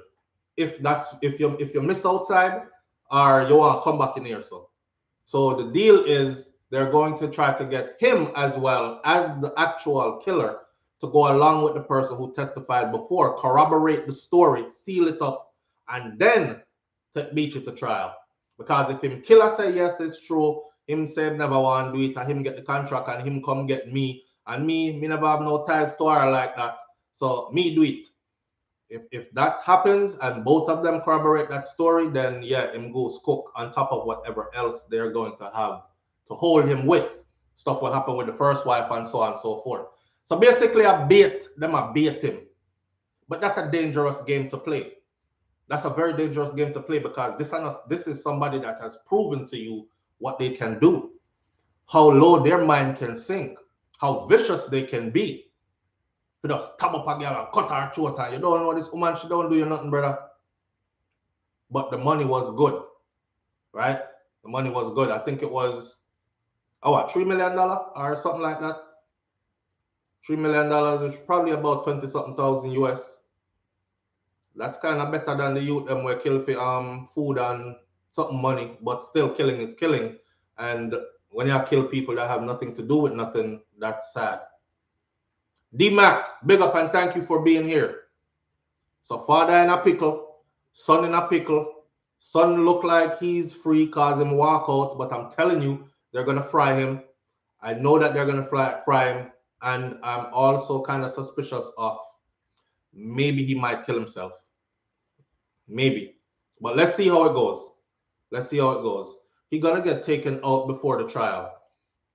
If you miss outside or you want to come back in here. So the deal is they're going to try to get him as well as the actual killer to go along with the person who testified before, corroborate the story, seal it up, and then take Beachy to trial. Because if him killer say yes, it's true, him say never want to do it, and him get the contract, and him come get me, and me never have no ties to her like that, so me do it. If that happens and both of them corroborate that story, then yeah, him goes cook on top of whatever else they're going to have to hold him with. Stuff will happen with the first wife and so on and so forth. So basically, I bait him. But that's a dangerous game to play. That's a very dangerous game to play because this is somebody that has proven to you what they can do, how low their mind can sink, how vicious they can be. You just stab up a girl and cut her throat and you don't know this woman, she don't do you nothing, brother. But the money was good, right? The money was good. I think it was, $3 million or something like that. $3 million, which is probably about 20-something thousand US. That's kind of better than the youth them were kill for food and something money, but still killing is killing. And when you kill people that have nothing to do with nothing, that's sad. D-Mac, big up and thank you for being here. So father in a pickle, son in a pickle. Son look like he's free cause him walk out, but I'm telling you, they're going to fry him. I know that they're going to fry him. And I'm also kind of suspicious of maybe he might kill himself. Maybe. But let's see how it goes. Let's see how it goes. He's going to get taken out before the trial.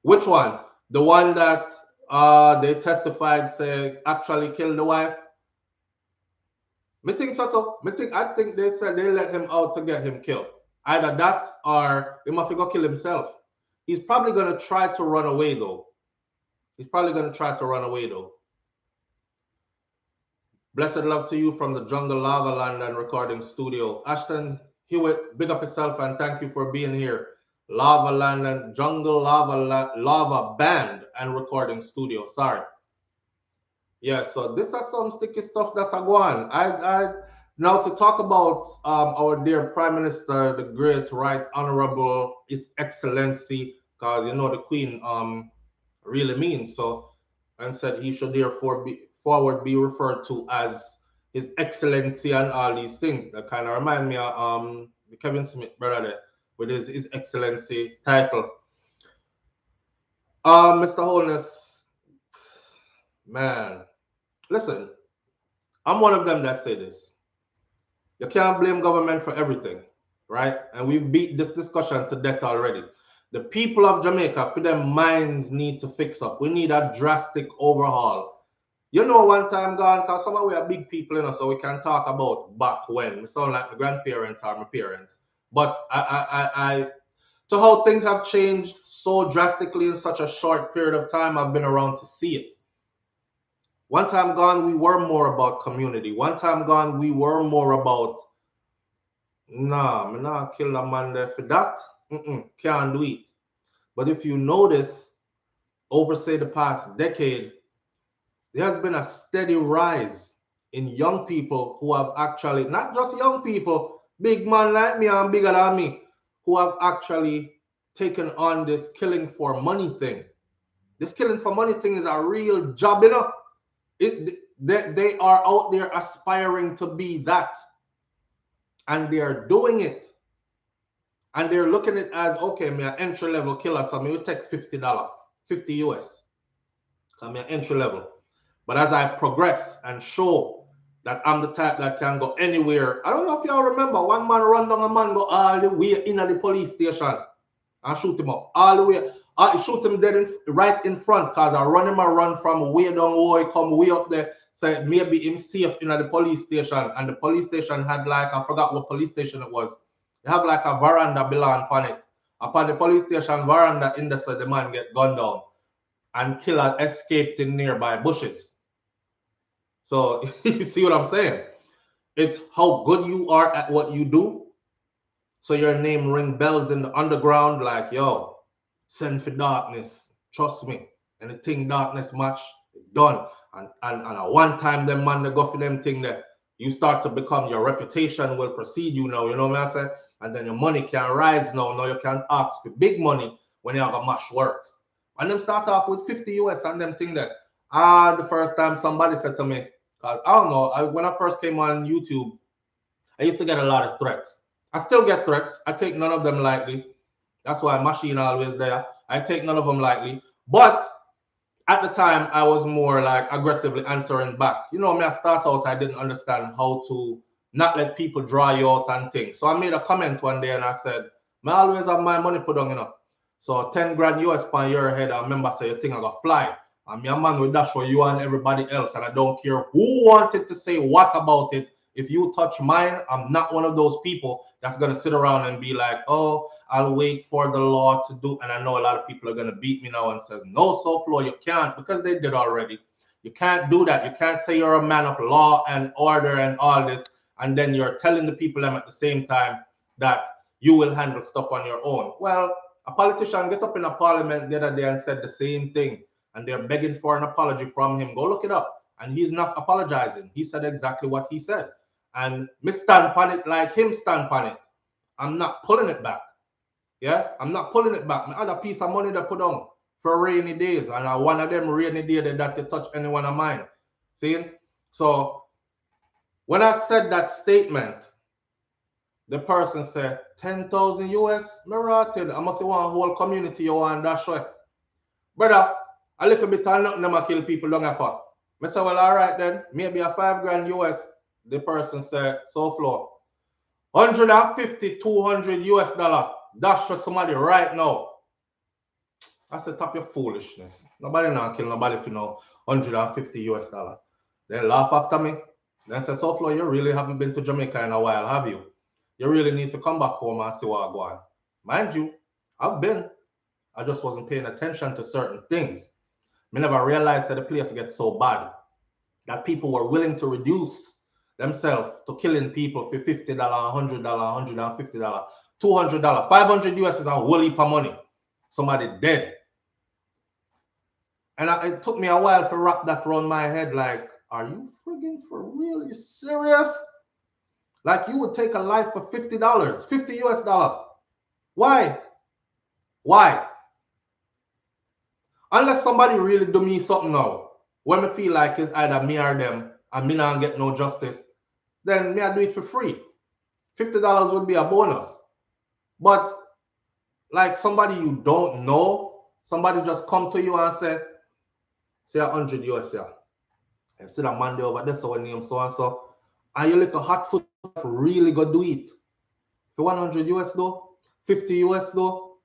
Which one? The one that they testified say actually killed the wife? I think they said they let him out to get him killed. Either that or he must go kill himself. He's probably going to try to run away though. Blessed love to you from the Jungle Lava Land and Recording Studio. Ashton Hewitt, big up yourself and thank you for being here. Lava Land and Jungle Lava Band and Recording Studio. Sorry. Yeah, so this is some sticky stuff that I go on. Now to talk about our dear Prime Minister, the great Right Honorable His Excellency, because you know the Queen really means so, and said he should therefore be referred to as His Excellency and all these things. That kind of remind me of the Kevin Smith brother with his Excellency title. Mr. Holness, man, listen, I'm one of them that say this. You can't blame government for everything, right? And we've beat this discussion to death already. The people of Jamaica, for their minds need to fix up. We need a drastic overhaul. You know, one time gone, because some of we are big people, you know, so we can talk about back when. We sound like my grandparents or my parents. But to how things have changed so drastically in such a short period of time, I've been around to see it. One time gone, we were more about community. One time gone, we were more about, nah, me not kill a man there for that. Can't do it. But if you notice, over say the past decade, there has been a steady rise in young people who have actually, not just young people, big man like me and bigger than me, who have actually taken on this killing for money thing. This killing for money thing is a real job, you know. They are out there aspiring to be that, and they are doing it, and they're looking at it as, okay, me an entry level killer, so me will take $50, 50 US, because me an entry level. But as I progress and show that I'm the type that can go anywhere, I don't know if y'all remember, one man run down a man, go all the way in at the police station and shoot him up all the way. Shoot him dead right in front, because I run him a run from way down, way come way up there. So maybe him safe in the police station. And the police station had like, I forgot what police station it was. They have like a veranda below upon it. Upon the police station veranda in the so the man get gunned down. And killer escaped in nearby bushes. So you see what I'm saying? It's how good you are at what you do. So your name ring bells in the underground like, yo, send for darkness, trust me. Anything darkness match, done. And at one time, them man, they go for them thing that you start to become, your reputation will precede you now, you know what I say? And then your money can rise now. Now you can ask for big money when you have a mash works. And them start off with 50 US and them thing that, the first time somebody said to me, because I don't know, when I first came on YouTube, I used to get a lot of threats. I still get threats. I take none of them lightly. That's why machine always there. I take none of them lightly. But at the time, I was more like aggressively answering back. You know, me, I start out, I didn't understand how to not let people draw you out and things. So I made a comment one day and I said, I always have my money put on, you know. So 10 grand US per your head, I remember say you think I got fly. And me a man with that for you and everybody else. And I don't care who wanted to say what about it. If you touch mine, I'm not one of those people that's going to sit around and be like, oh, I'll wait for the law to do. And I know a lot of people are going to beat me now and says, no, SouFlo, you can't, because they did already. You can't do that. You can't say you're a man of law and order and all this. And then you're telling the people them at the same time that you will handle stuff on your own. Well, a politician get up in a parliament the other day and said the same thing. And they're begging for an apology from him. Go look it up. And he's not apologizing. He said exactly what he said. And me stand on it like him stand on it. I'm not pulling it back. Yeah, I'm not pulling it back. I had a piece of money to put on for rainy days. And one of them rainy days that you touch any one of mine. See? So when I said that statement, the person said, 10,000 US, me rotted. I must say one whole community you want that show. Brother, a little bit of nothing them kill people long after. I say, well, all right then, maybe a 5 grand US. The person said, SouFLo, 150, 200 US dollar. Dash for somebody right now. I said, top your foolishness. Nobody not kill nobody for no 150 US dollar. Then laugh after me. Then say, SouFLo, you really haven't been to Jamaica in a while, have you? You really need to come back home and see what I go on. Mind you, I've been. I just wasn't paying attention to certain things. I never realized that the place gets so bad that people were willing to reduce themselves to killing people for $50, $100, $150, $200, 500 US is a whole heap of money. Somebody dead. And it took me a while to wrap that around my head. Like, are you friggin' for real? You serious? Like you would take a life for $50, 50 US dollar. Why? Why? Unless somebody really do me something now, when me feel like it's either me or them, and me not get no justice, then me I do it for free. $50 would be a bonus. But like somebody you don't know, somebody just come to you and say 100 US, yeah. And see that man there over there, so name so and so. And you look a hot foot really go do it. For 100 US though, 50 US though,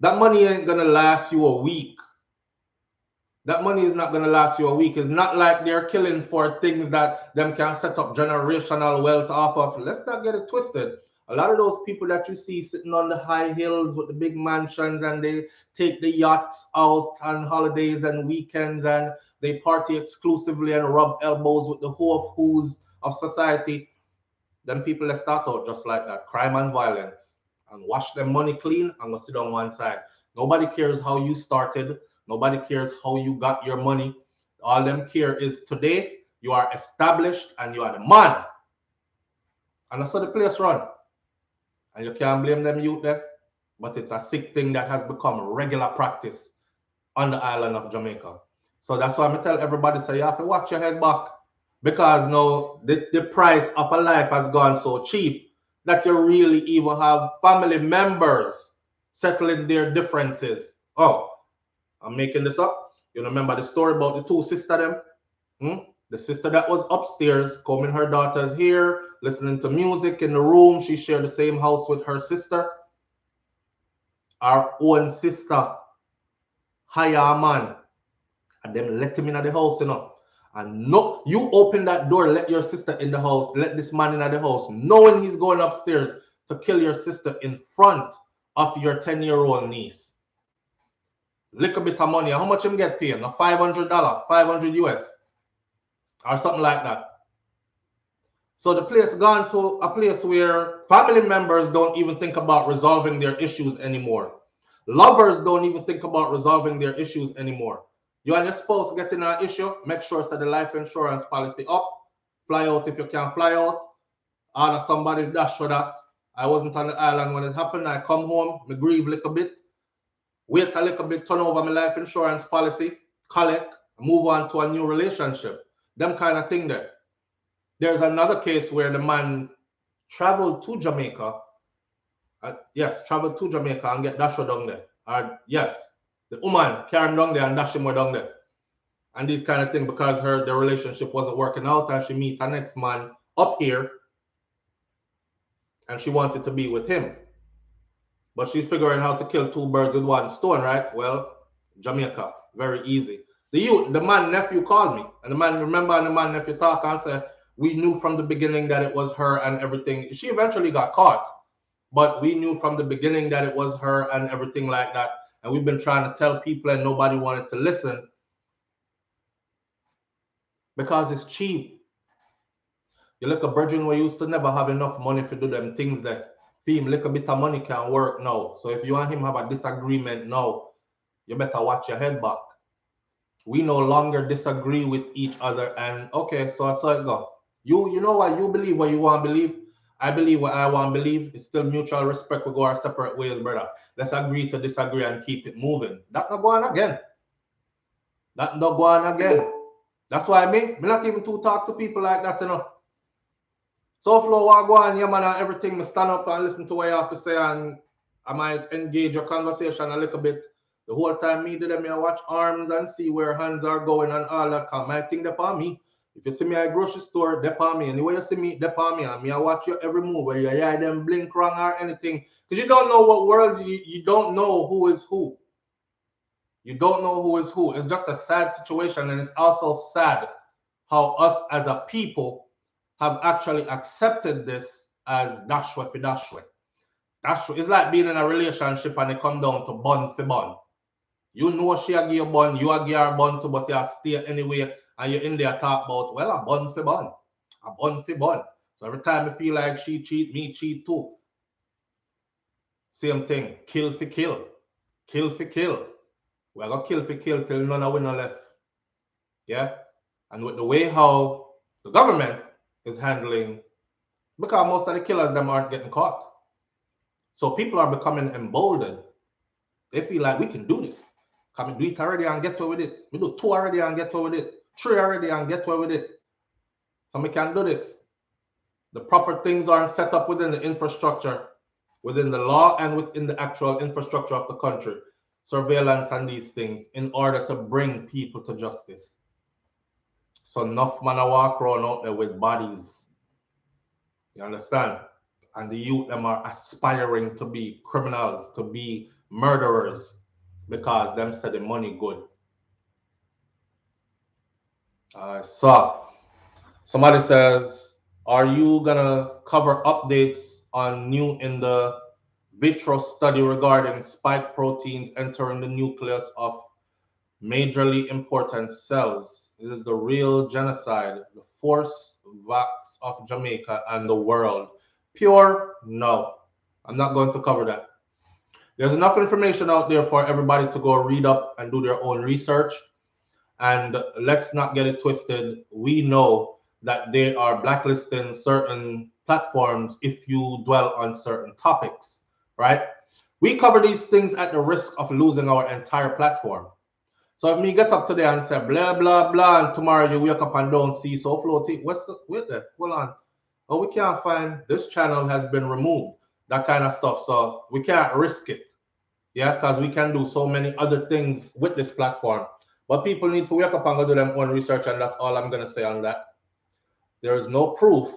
that money ain't gonna last you a week. That money is not going to last you a week. It's not like they're killing for things that them can set up generational wealth off of. Let's not get it twisted. A lot of those people that you see sitting on the high hills with the big mansions and they take the yachts out on holidays and weekends and they party exclusively and rub elbows with the who of who's of society. Them people that start out just like that, crime and violence, and wash their money clean and go sit on one side. Nobody cares how you started. Nobody cares how you got your money. All them care is today you are established and you are the man. And that's how the place run. And you can't blame them youth there. But it's a sick thing that has become regular practice on the island of Jamaica. So that's why I tell everybody, say you have to watch your head back. Because now the price of a life has gone so cheap that you really even have family members settling their differences. Oh, I'm making this up. You remember the story about the two sisters them? The sister that was upstairs combing her daughter's hair, listening to music in the room. She shared the same house with her sister. Our own sister hire a man and them let him in at the house, you know. And no, you open that door, let your sister in the house, let this man in at the house, knowing he's going upstairs to kill your sister in front of your 10-year-old niece. Little bit of money. How much him get paid? No, $500, 500 US, or something like that. So the place gone to a place where family members don't even think about resolving their issues anymore. Lovers don't even think about resolving their issues anymore. You and your spouse getting an issue, make sure that the life insurance policy up, fly out if you can fly out. Order somebody dash for that. I wasn't on the island when it happened. I come home, me grieve a little bit. Wait a little bit, turn over my life insurance policy, collect, move on to a new relationship. Them kind of thing there. There's another case where the man traveled to Jamaica. Traveled to Jamaica and get dashed down there. The woman carried him down there and dashed him down there. And these kind of thing because the relationship wasn't working out and she meet her next man up here and she wanted to be with him. But she's figuring how to kill two birds with one stone, right? Well, Jamaica, very easy. The man nephew called me, and the man nephew talked and said, we knew from the beginning that it was her and everything. She eventually got caught, but we knew from the beginning that it was her and everything like that. And we've been trying to tell people and nobody wanted to listen because it's cheap. You look at Virgin, we used to never have enough money to do them things that him little bit of money can work now. So if you want him to have a disagreement now, you better watch your head back. We no longer disagree with each other. And okay, so I saw it go. You know what? You believe what you want to believe. I believe what I want to believe. It's still mutual respect. We go our separate ways, brother. Let's agree to disagree and keep it moving. That not going again. That not going again. That's why me not even to talk to people like that, you know. SouFLo, what go on, yeah, man, and everything. Me stand up and listen to what you have to say, and I might engage your conversation a little bit. The whole time me did me, I watch arms and see where hands are going and all that. Come, I think upon me. If you see me at a grocery store, dep on me. Anywhere you see me, dep on me. And me, I watch your every move. Where you hear them blink wrong or anything. Because you don't know what world, you don't know who is who. You don't know who is who. It's just a sad situation. And it's also sad how us as a people have actually accepted this as dashwe for dashwe. Dashwe. It's like being in a relationship and it come down to bun for bun. You know she a give you bun, you a give her bun too, but you stay anyway, and you're in there talk about, well, a bun for bun. A bun for bun. So every time I feel like she cheat, me cheat too. Same thing. Kill for kill. Kill for kill. We're going to kill for kill till none of we no left. Yeah? And with the way how the government is handling, because most of the killers them aren't getting caught. So people are becoming emboldened. They feel like we can do this. Can we do it already and get away with it? We do 2 already and get away with it. 3 already and get away with it. So we can do this. The proper things aren't set up within the infrastructure, within the law and within the actual infrastructure of the country. Surveillance and these things in order to bring people to justice. So enough man walk around out there with bodies. You understand? And the youth them are aspiring to be criminals, to be murderers, because them said the money good. So somebody says, are you gonna cover updates on new in the vitro study regarding spike proteins entering the nucleus of majorly important cells? This is the real genocide, the force vax of Jamaica and the world. Pure? No. I'm not going to cover that. There's enough information out there for everybody to go read up and do their own research. And let's not get it twisted. We know that they are blacklisting certain platforms if you dwell on certain topics, right? We cover these things at the risk of losing our entire platform. So if me get up today and say blah, blah, blah, and tomorrow you wake up and don't see SouFLoTV, wait there, hold on. Oh, we can't find, this channel has been removed, that kind of stuff. So we can't risk it. Yeah, because we can do so many other things with this platform. But people need to wake up and go do their own research, and that's all I'm going to say on that. There is no proof.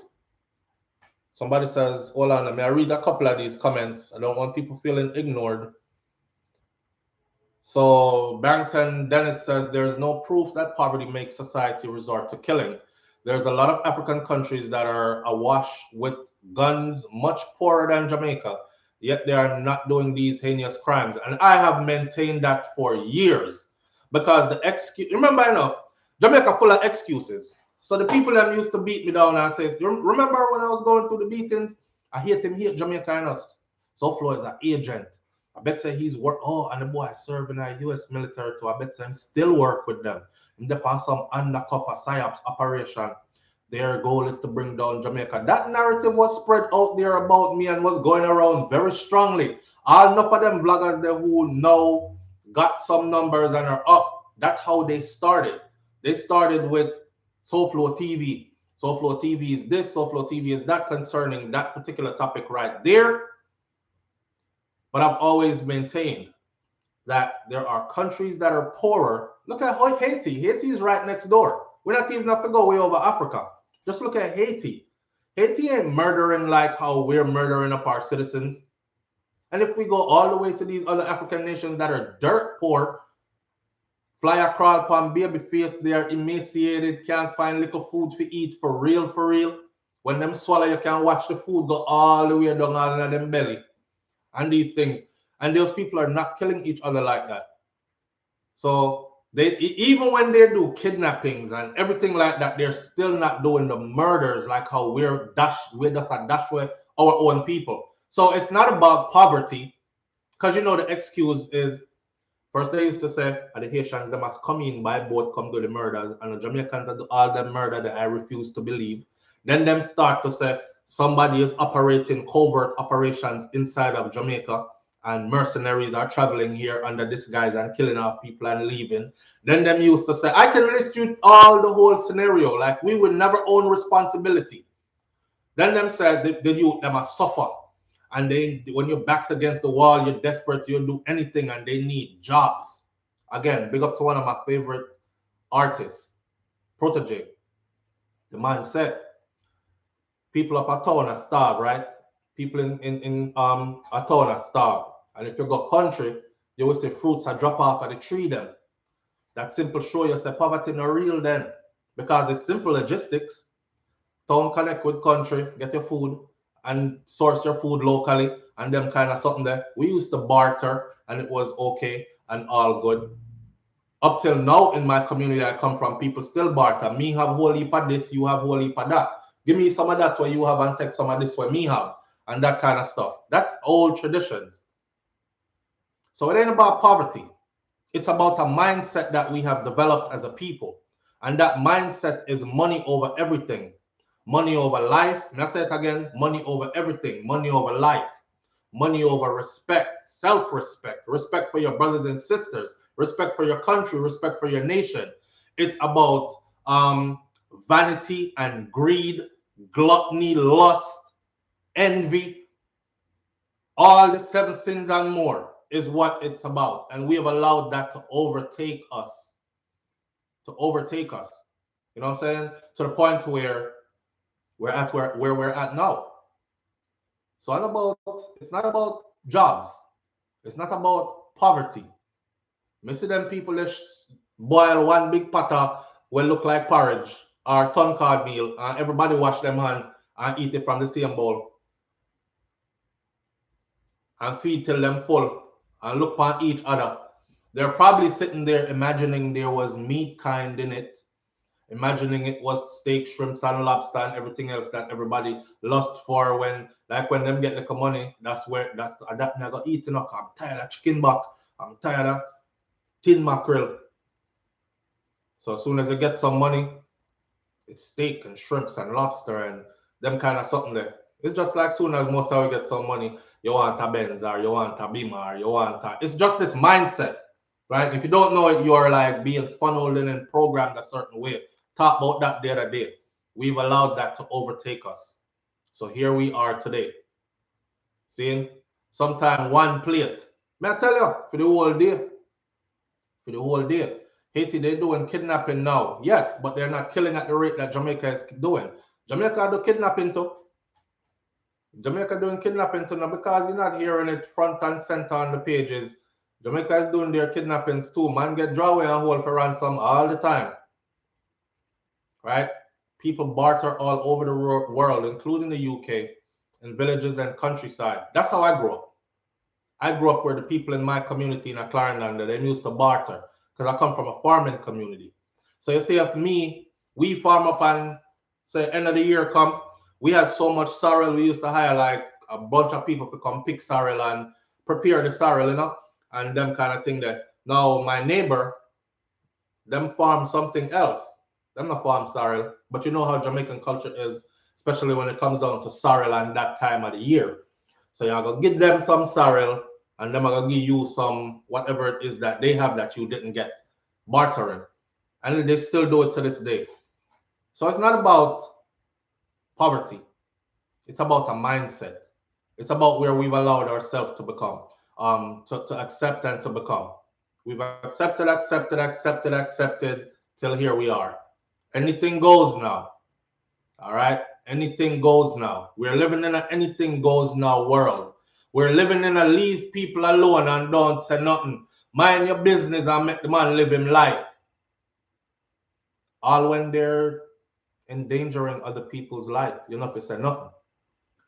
Somebody says, hold on, let me read a couple of these comments. I don't want people feeling ignored. So Barrington Dennis says, there's no proof that poverty makes society resort to killing. There's a lot of African countries that are awash with guns, much poorer than Jamaica, yet they are not doing these heinous crimes. And I have maintained that for years. Because the excuse, remember, you know, Jamaica full of excuses. So the people that used to beat me down and says, remember when I was going through the beatings? I hate Jamaica and us. SouFLo is an agent. I bet say he's work. Oh, and the boy serving a U.S. military too. I bet him still work with them. And they pass some undercover psyops operation. Their goal is to bring down Jamaica. That narrative was spread out there about me and was going around very strongly. All enough of them vloggers there who now got some numbers and are up. That's how they started. They started with SouFLoTV. SouFLoTV is this, SouFLoTV is that, concerning that particular topic right there. But I've always maintained that there are countries that are poorer. Look at Haiti. Haiti is right next door. We're not even have to go way over Africa. Just look at Haiti. Haiti ain't murdering like how we're murdering up our citizens. And if we go all the way to these other African nations that are dirt poor, fly a crawl upon baby face, they're emaciated, can't find little food to eat for real. When them swallow, you can watch the food go all the way down all in them belly. And these things. And those people are not killing each other like that. So they, even when they do kidnappings and everything like that, they're still not doing the murders like how we're just a dash with our own people. So it's not about poverty, because you know the excuse is, first they used to say, the Haitians, they must come in by boat, come do the murders, and the Jamaicans that do all the murder that I refuse to believe. Then them start to say, somebody is operating covert operations inside of Jamaica, and mercenaries are traveling here under disguise and killing off people and leaving. Then them used to say, I can list you all the whole scenario, like we would never own responsibility. Then them said the youth them a suffer. And they, when your back's against the wall, you're desperate, you'll do anything, and they need jobs. Again, big up to one of my favorite artists, Protege. The man said, people up a town are starved, right? People in a town are starved. And if you go country, you will see fruits are drop off of the tree then. That simple show you say poverty not real then. Because it's simple logistics. Town connect with country, get your food, and source your food locally, and them kind of something there. We used to barter, and it was okay and all good. Up till now, in my community I come from, people still barter. Me have whole heap of this, you have whole heap of that. Give me some of that where you have, and take some of this where me have, and that kind of stuff. That's old traditions. So it ain't about poverty. It's about a mindset that we have developed as a people. And that mindset is money over everything. Money over life. And I say it again, money over everything. Money over life. Money over respect, self-respect, respect for your brothers and sisters, respect for your country, respect for your nation. It's about vanity and greed, gluttony, lust, envy, all the 7 sins and more is what it's about. And we have allowed that to overtake us. To overtake us. You know what I'm saying? To the point where we're at where we're at now. So it's not about jobs. It's not about poverty. Me see them people that boil one big pot will look like porridge or ton cod meal, and everybody wash them hand and eat it from the same bowl. And feed till them full and look upon each other. They're probably sitting there imagining there was meat kind in it, imagining it was steak, shrimps, and lobster and everything else that everybody lust for when them get the money. That's that me I go eat enough. I'm tired of chicken back. I'm tired of tin mackerel. So as soon as you get some money, it's steak and shrimps and lobster and them kind of something there. It's just like soon as most of you get some money, you want a Benz or you want a Beamer or you want a... It's just this mindset, right? If you don't know it, you're like being funneled in and programmed a certain way. Talk about that the other day. We've allowed that to overtake us. So here we are today. Seeing? Sometime one plate. May I tell you, for the whole day. For the whole day. Haiti, they're doing kidnapping now. Yes, but they're not killing at the rate that Jamaica is doing. Jamaica do kidnapping too. Jamaica doing kidnapping too now because you're not hearing it front and center on the pages. Jamaica is doing their kidnappings too. Man get draw away and hold for ransom all the time. Right? People barter all over the world, including the UK, in villages and countryside. That's how I grew up. I grew up where the people in my community in Clarendon, they used to barter because I come from a farming community. So you see, if we farm up and say end of the year come, we had so much sorrel, we used to hire like a bunch of people to come pick sorrel and prepare the sorrel, you know, and them kind of thing there. Now my neighbor, them farm something else. Them not farm sorrel, but you know how Jamaican culture is, especially when it comes down to sorrel and that time of the year. So you're gonna give them some sorrel, and them are gonna give you some whatever it is that they have that you didn't get, bartering, and they still do it to this day. So it's not about poverty; it's about a mindset. It's about where we've allowed ourselves to become, to accept and to become. We've accepted till here we are. Anything goes now. All right. Anything goes now. We're living in an anything goes now world. We're living in a leave people alone and don't say nothing. Mind your business and make the man live his life. All when they're endangering other people's life. You don't have to say nothing.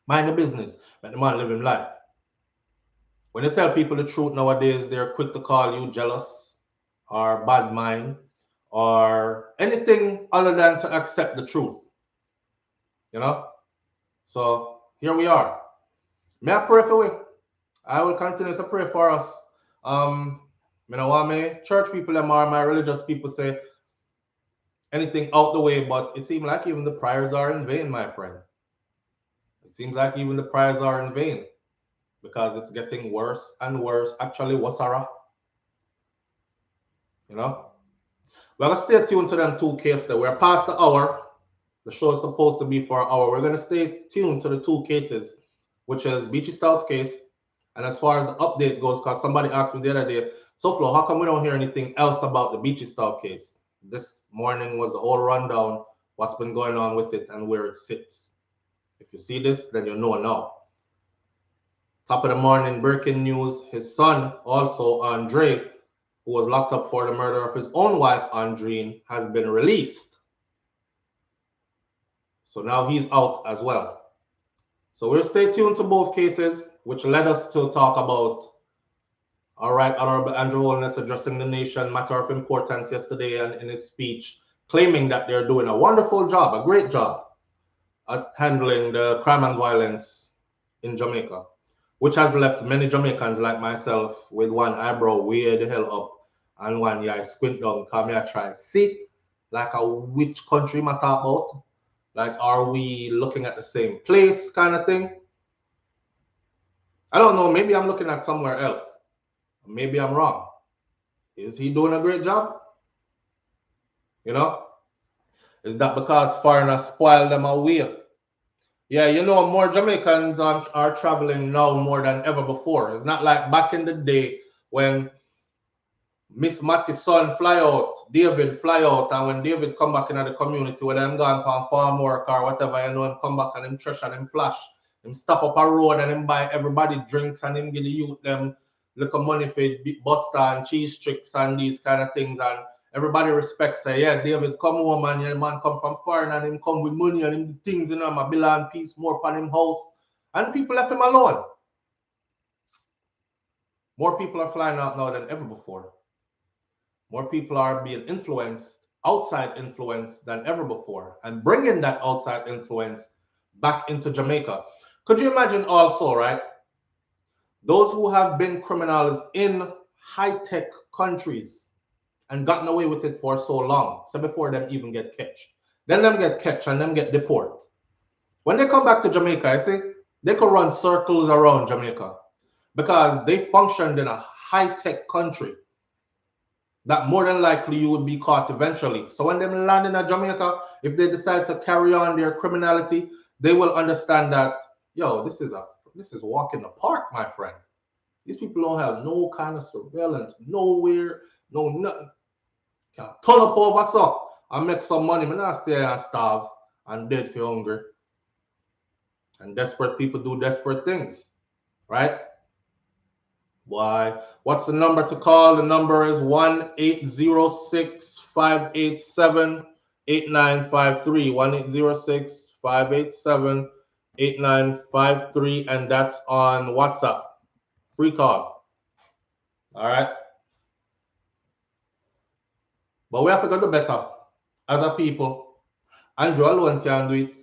Mind your business. Make the man live his life. When you tell people the truth nowadays, they're quick to call you jealous or bad mind or anything other than to accept the truth. You know? So here we are. May I pray for you? I will continue to pray for us. You know what, my church people them are my religious people say anything out the way, but it seems like even the prayers are in vain, my friend. It seems like even the prayers are in vain because it's getting worse and worse. Actually, wasara, you know. We're gonna stay tuned to them 2 cases. We're past the hour. The show is supposed to be for an hour. We're gonna stay tuned to the 2 cases, which is Beachy Stout's case. And as far as the update goes, because somebody asked me the other day, SouFlo, how come we don't hear anything else about the Beachy Stout case? This morning was the whole rundown, what's been going on with it and where it sits. If you see this, then you know now. Top of the morning, breaking news. His son, also Andre, who was locked up for the murder of his own wife, Andreen, has been released. So now he's out as well. So we'll stay tuned to both cases, which led us to talk about, all right, Honorable Andrew Holness addressing the nation, matter of importance yesterday and in his speech, claiming that they're doing a wonderful job, a great job at handling the crime and violence in Jamaica, which has left many Jamaicans like myself with one eyebrow way the hell up and one eye squint down, come here try see like which country am I talk about? Like, are we looking at the same place kind of thing? I don't know. Maybe I'm looking at somewhere else. Maybe I'm wrong. Is he doing a great job? You know? Is that because foreigners spoil them away? Yeah, you know, more Jamaicans are traveling now more than ever before. It's not like back in the day when Miss Mattie's son fly out, David fly out, and when David come back into the community, whether I'm gone for farm work or whatever, you know, him come back and him trash and him flash. Him stop up a road and him buy everybody drinks and him give the youth them little money for buster and cheese tricks and these kind of things. And everybody respects say, yeah, David come home and your man come from foreign and him come with money and him things in him, a bill and piece more upon him house. And people left him alone. More people are flying out now than ever before. More people are being influenced, outside influence than ever before, and bringing that outside influence back into Jamaica. Could you imagine also, right? Those who have been criminals in high-tech countries and gotten away with it for so long, so before them even get catch. Then them get catch and them get deported. When they come back to Jamaica, I see, they could run circles around Jamaica because they functioned in a high-tech country that more than likely you would be caught eventually. So when they land in Jamaica, if they decide to carry on their criminality, they will understand that, yo, this is a walk in the park, my friend. These people don't have no kind of surveillance, nowhere, no nothing. Can turn up over so and make some money. I'm not stay and starve and dead for hunger. And desperate people do desperate things, right? Why? What's the number to call? The number is 1-806-587-8953. 1-806-587-8953, and that's on WhatsApp. Free call. All right. But we have to do better as a people. Andrew alone can't do it.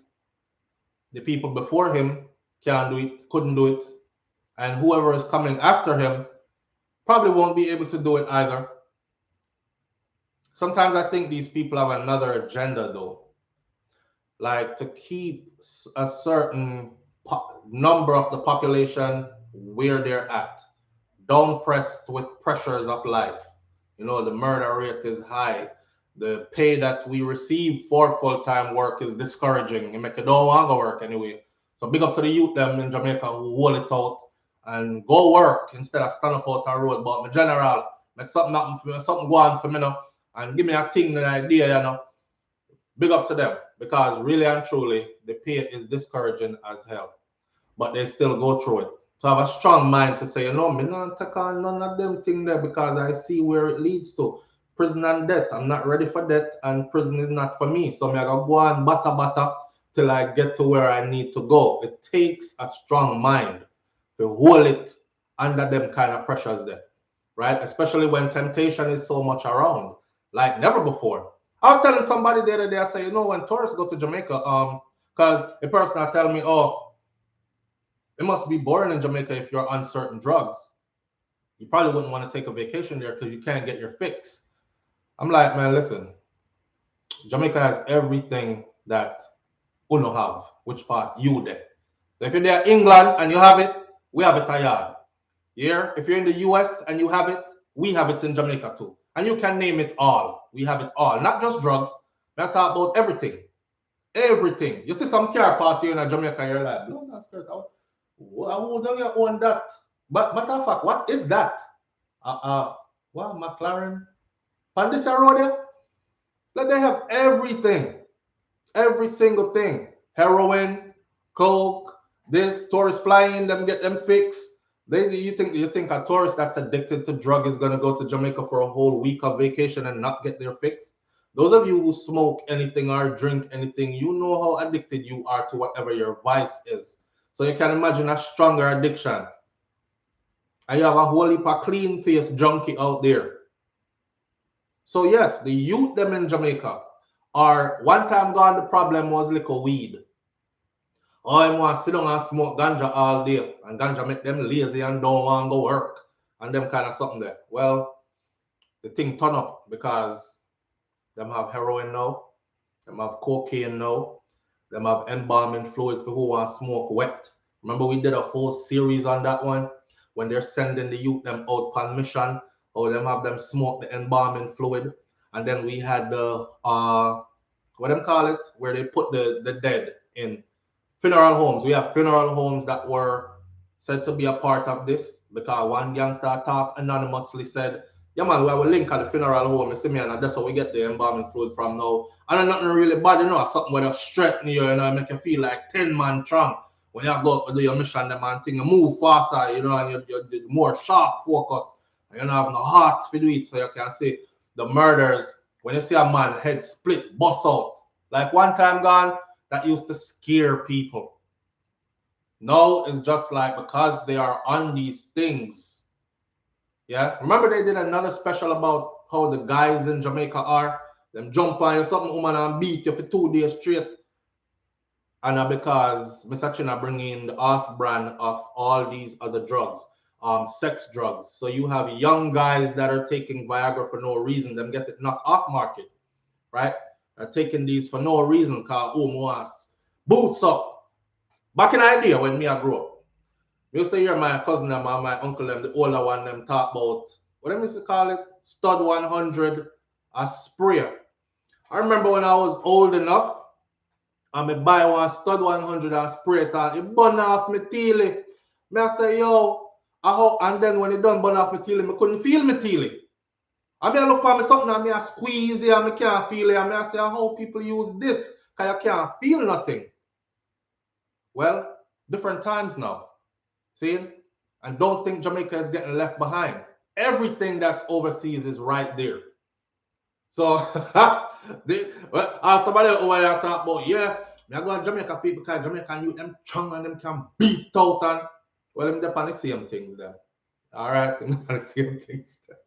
The people before him can't do it, couldn't do it. And whoever is coming after him probably won't be able to do it either. Sometimes I think these people have another agenda, though. Like to keep a certain number of the population where they're at, down pressed with pressures of life. You know, the murder rate is high. The pay that we receive for full-time work is discouraging. You make it don't want to work anyway. So big up to the youth them in Jamaica who hold it out and go work instead of stand up out the road. But my general, make something happen for me, something go on for me now, and give me a thing, an idea, you know. Big up to them, because really and truly, the pay is discouraging as hell. But they still go through it. So I have a strong mind to say, you know, me not take on none of them things there because I see where it leads to. Prison and death. I'm not ready for death, and prison is not for me. So I'm going to go on batter till I get to where I need to go. It takes a strong mind to hold it under them kind of pressures there, right? Especially when temptation is so much around, like never before. I was telling somebody the other day, I say, you know, when tourists go to Jamaica, because a person are telling me, oh, it must be boring in Jamaica if you're on certain drugs. You probably wouldn't want to take a vacation there because you can't get your fix. I'm like, man, listen, Jamaica has everything that Uno have. Which part? You there. So if you're there in England and you have it, we have it a yard. Here, if you're in the US and you have it, we have it in Jamaica too. And you can name it all. We have it all. Not just drugs. We talk about everything. Everything. You see some car pass here in Jamaica, you're like, blows and skirt. Who don't you own that? But matter of fact, what is that? What, McLaren? On this road here? Like they have everything. Every single thing. Heroin, coke, this, tourists flying them, get them fixed. You think a tourist that's addicted to drug is gonna go to Jamaica for a whole week of vacation and not get their fix? Those of you who smoke anything or drink anything, you know how addicted you are to whatever your vice is. So you can imagine a stronger addiction. And you have a whole heap of clean face junkie out there. So yes, the youth them in Jamaica are one time gone, the problem was liquor weed. Oh, I want to sit down and smoke ganja all day. And ganja make them lazy and don't want to go work. And them kind of something there. Well, the thing turn up because them have heroin now. Them have cocaine now. Them have embalming fluid for who want to smoke wet. Remember we did a whole series on that one? When they're sending the youth them out on mission. Or them have them smoke the embalming fluid. And then we had the, what them call it? Where they put the dead in. Funeral homes. We have funeral homes that were said to be a part of this because one gangster talk anonymously said, yeah man, we have a link at the funeral home, you see me, and that's how we get the embalming fluid from now. And nothing really bad, you know, something where they straighten you, you know, make you feel like 10 man strong. When you go up to do your mission, the man thing, you move faster, you know, and you're more sharp focus. And you don't have no heart to do it, so you can see the murders. When you see a man head split, bust out. Like one time gone, that used to scare people. Now it's just like because they are on these things. Yeah. Remember they did another special about how the guys in Jamaica are. Them jump on you, something woman and beat you for 2 days straight. And because Mr. China bring in the off-brand of all these other drugs, sex drugs. So you have young guys that are taking Viagra for no reason. Them get it knocked off market, right? Are taking these for no reason because boots up. Back in the idea when me I grew up, we used to hear my cousin and my uncle them, the older one, them talk about what they used to call it, stud 100 a sprayer. I remember when I was old enough, and me buy one stud 100 and spray it and it burn off my teely. Me I say, yo, I hope, and then when it done burn off my teely, me couldn't feel my teely. I mean, I look at me something and me I squeeze it and me can't feel it. And me I say, how people use this? Because you can't feel nothing. Well, different times now. See? And don't think Jamaica is getting left behind. Everything that's overseas is right there. So, somebody over there talk about, yeah, me I go to Jamaica because Jamaican youth them strong and them can beat out and, well, them depend on the same things there. All right, them on the same things there.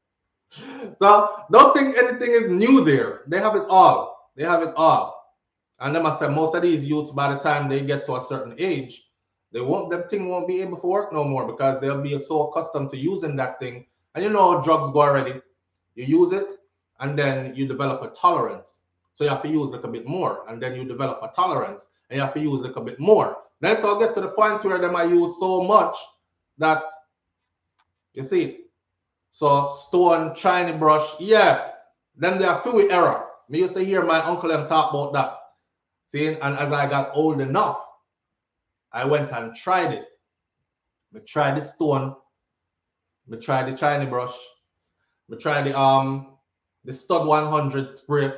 So don't think anything is new there. They have it all. They have it all. And then I said most of these youths, by the time they get to a certain age, them thing won't be able to work no more because they'll be so accustomed to using that thing. And you know how drugs go already. You use it and then you develop a tolerance. So you have to use a little bit more, and then you develop a tolerance, and you have to use a little bit more. Then it'll get to the point where them I use so much that you see. So stone, shiny brush, yeah. Then there are few error. Me used to hear my uncle them talk about that. See, and as I got old enough, I went and tried it. I tried the stone, I tried the shiny brush, I tried the stud 100 spray.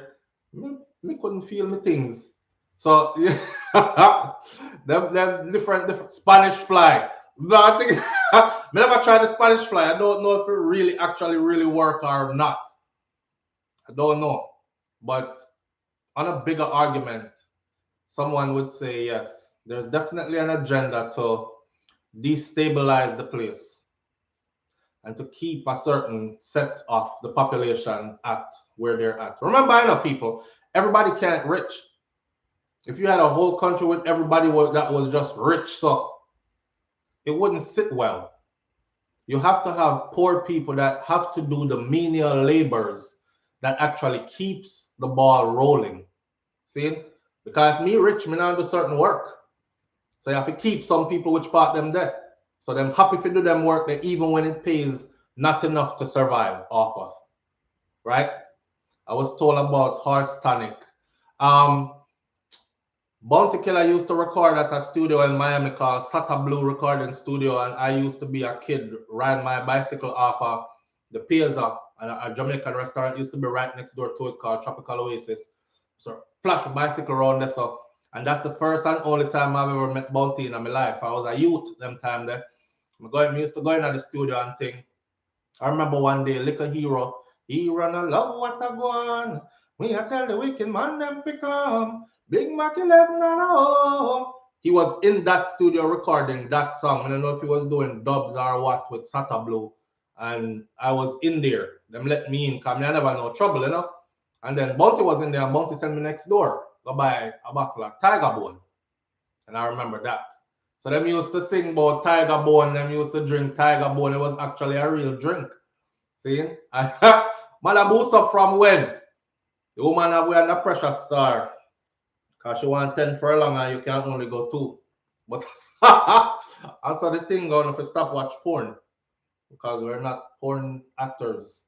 Me couldn't feel me things. So yeah, them different Spanish fly. No, I think I never tried the Spanish fly. I don't know if it really actually work or not. I don't know. But on a bigger argument, someone would say yes, there's definitely an agenda to destabilize the place and to keep a certain set of the population at where they're at. Remember, I know people, everybody can't rich. If you had a whole country with everybody that was just rich, so it wouldn't sit well. You have to have poor people that have to do the menial labors that actually keeps the ball rolling. See? Because if me rich, me not do certain work. So you have to keep some people which part them there. So them happy to do them work there even when it pays not enough to survive off of. Right? I was told about horse tonic. Bounty Killer used to record at a studio in Miami called Sata Blue Recording Studio, and I used to be a kid riding my bicycle off of the Piazza, and a Jamaican restaurant used to be right next door to it called Tropical Oasis. So flash the bicycle around there, so, and that's the first and only time I've ever met Bounty in my life. I was a youth them time there. I used to go in at the studio and thing. I remember one day, Liquor Hero, he run a love what a go on. Me I tell the wicked man them fi come. Big Mac 11 and a home. He was in that studio recording that song. I don't know if he was doing dubs or what with Sata Blue. And I was in there. Them let me in because I never no trouble, you know. And then Bounty was in there and Bounty sent me next door. Go buy a bottle of Tiger Bone. And I remember that. So them used to sing about Tiger Bone. Them used to drink Tiger Bone. It was actually a real drink. See? Man, I boost up from when? The woman have wear the pressure star. Because she want 10 furlong and you can only go 2. But that's the thing going if you stop watch porn. Because we're not porn actors.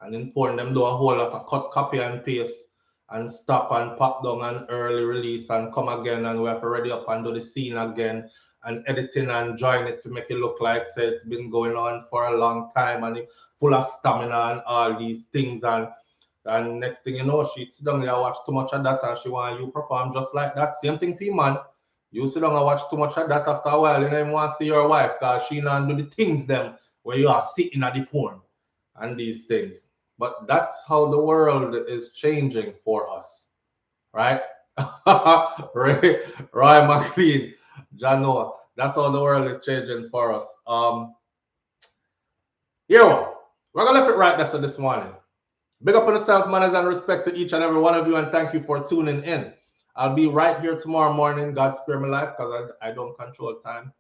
And in porn, them do a whole lot of cut, copy, and paste. And stop and pop down and early release and come again. And we have to ready up and do the scene again. And editing and join it to make it look like say it's been going on for a long time. And full of stamina and all these things. And next thing you know, she sit down there and watch too much of that and she want you perform just like that. Same thing for you, man. You sit down and watch too much of that after a while, you don't even want to see your wife because she not do the things them where you are sitting at the porn and these things. But that's how the world is changing for us, right? Roy McLean, John Noah, that's how the world is changing for us. Yo, we're going to leave it right there so this morning. Big up on yourself, manners, and respect to each and every one of you, and thank you for tuning in. I'll be right here tomorrow morning. God spare my life, because I don't control time.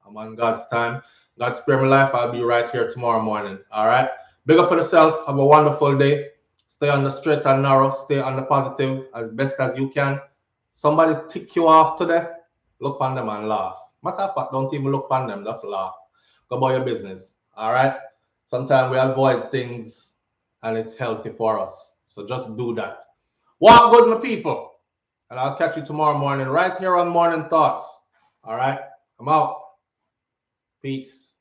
I'm on God's time. God spare my life. I'll be right here tomorrow morning. All right? Big up on yourself. Have a wonderful day. Stay on the straight and narrow. Stay on the positive as best as you can. Somebody tick you off today, look on them and laugh. Matter of fact, don't even look on them. Just laugh. Go about your business. All right? Sometimes we avoid things and it's healthy for us. So just do that. Walk good, my people. And I'll catch you tomorrow morning right here on Morning Thoughts. All right? I'm out. Peace.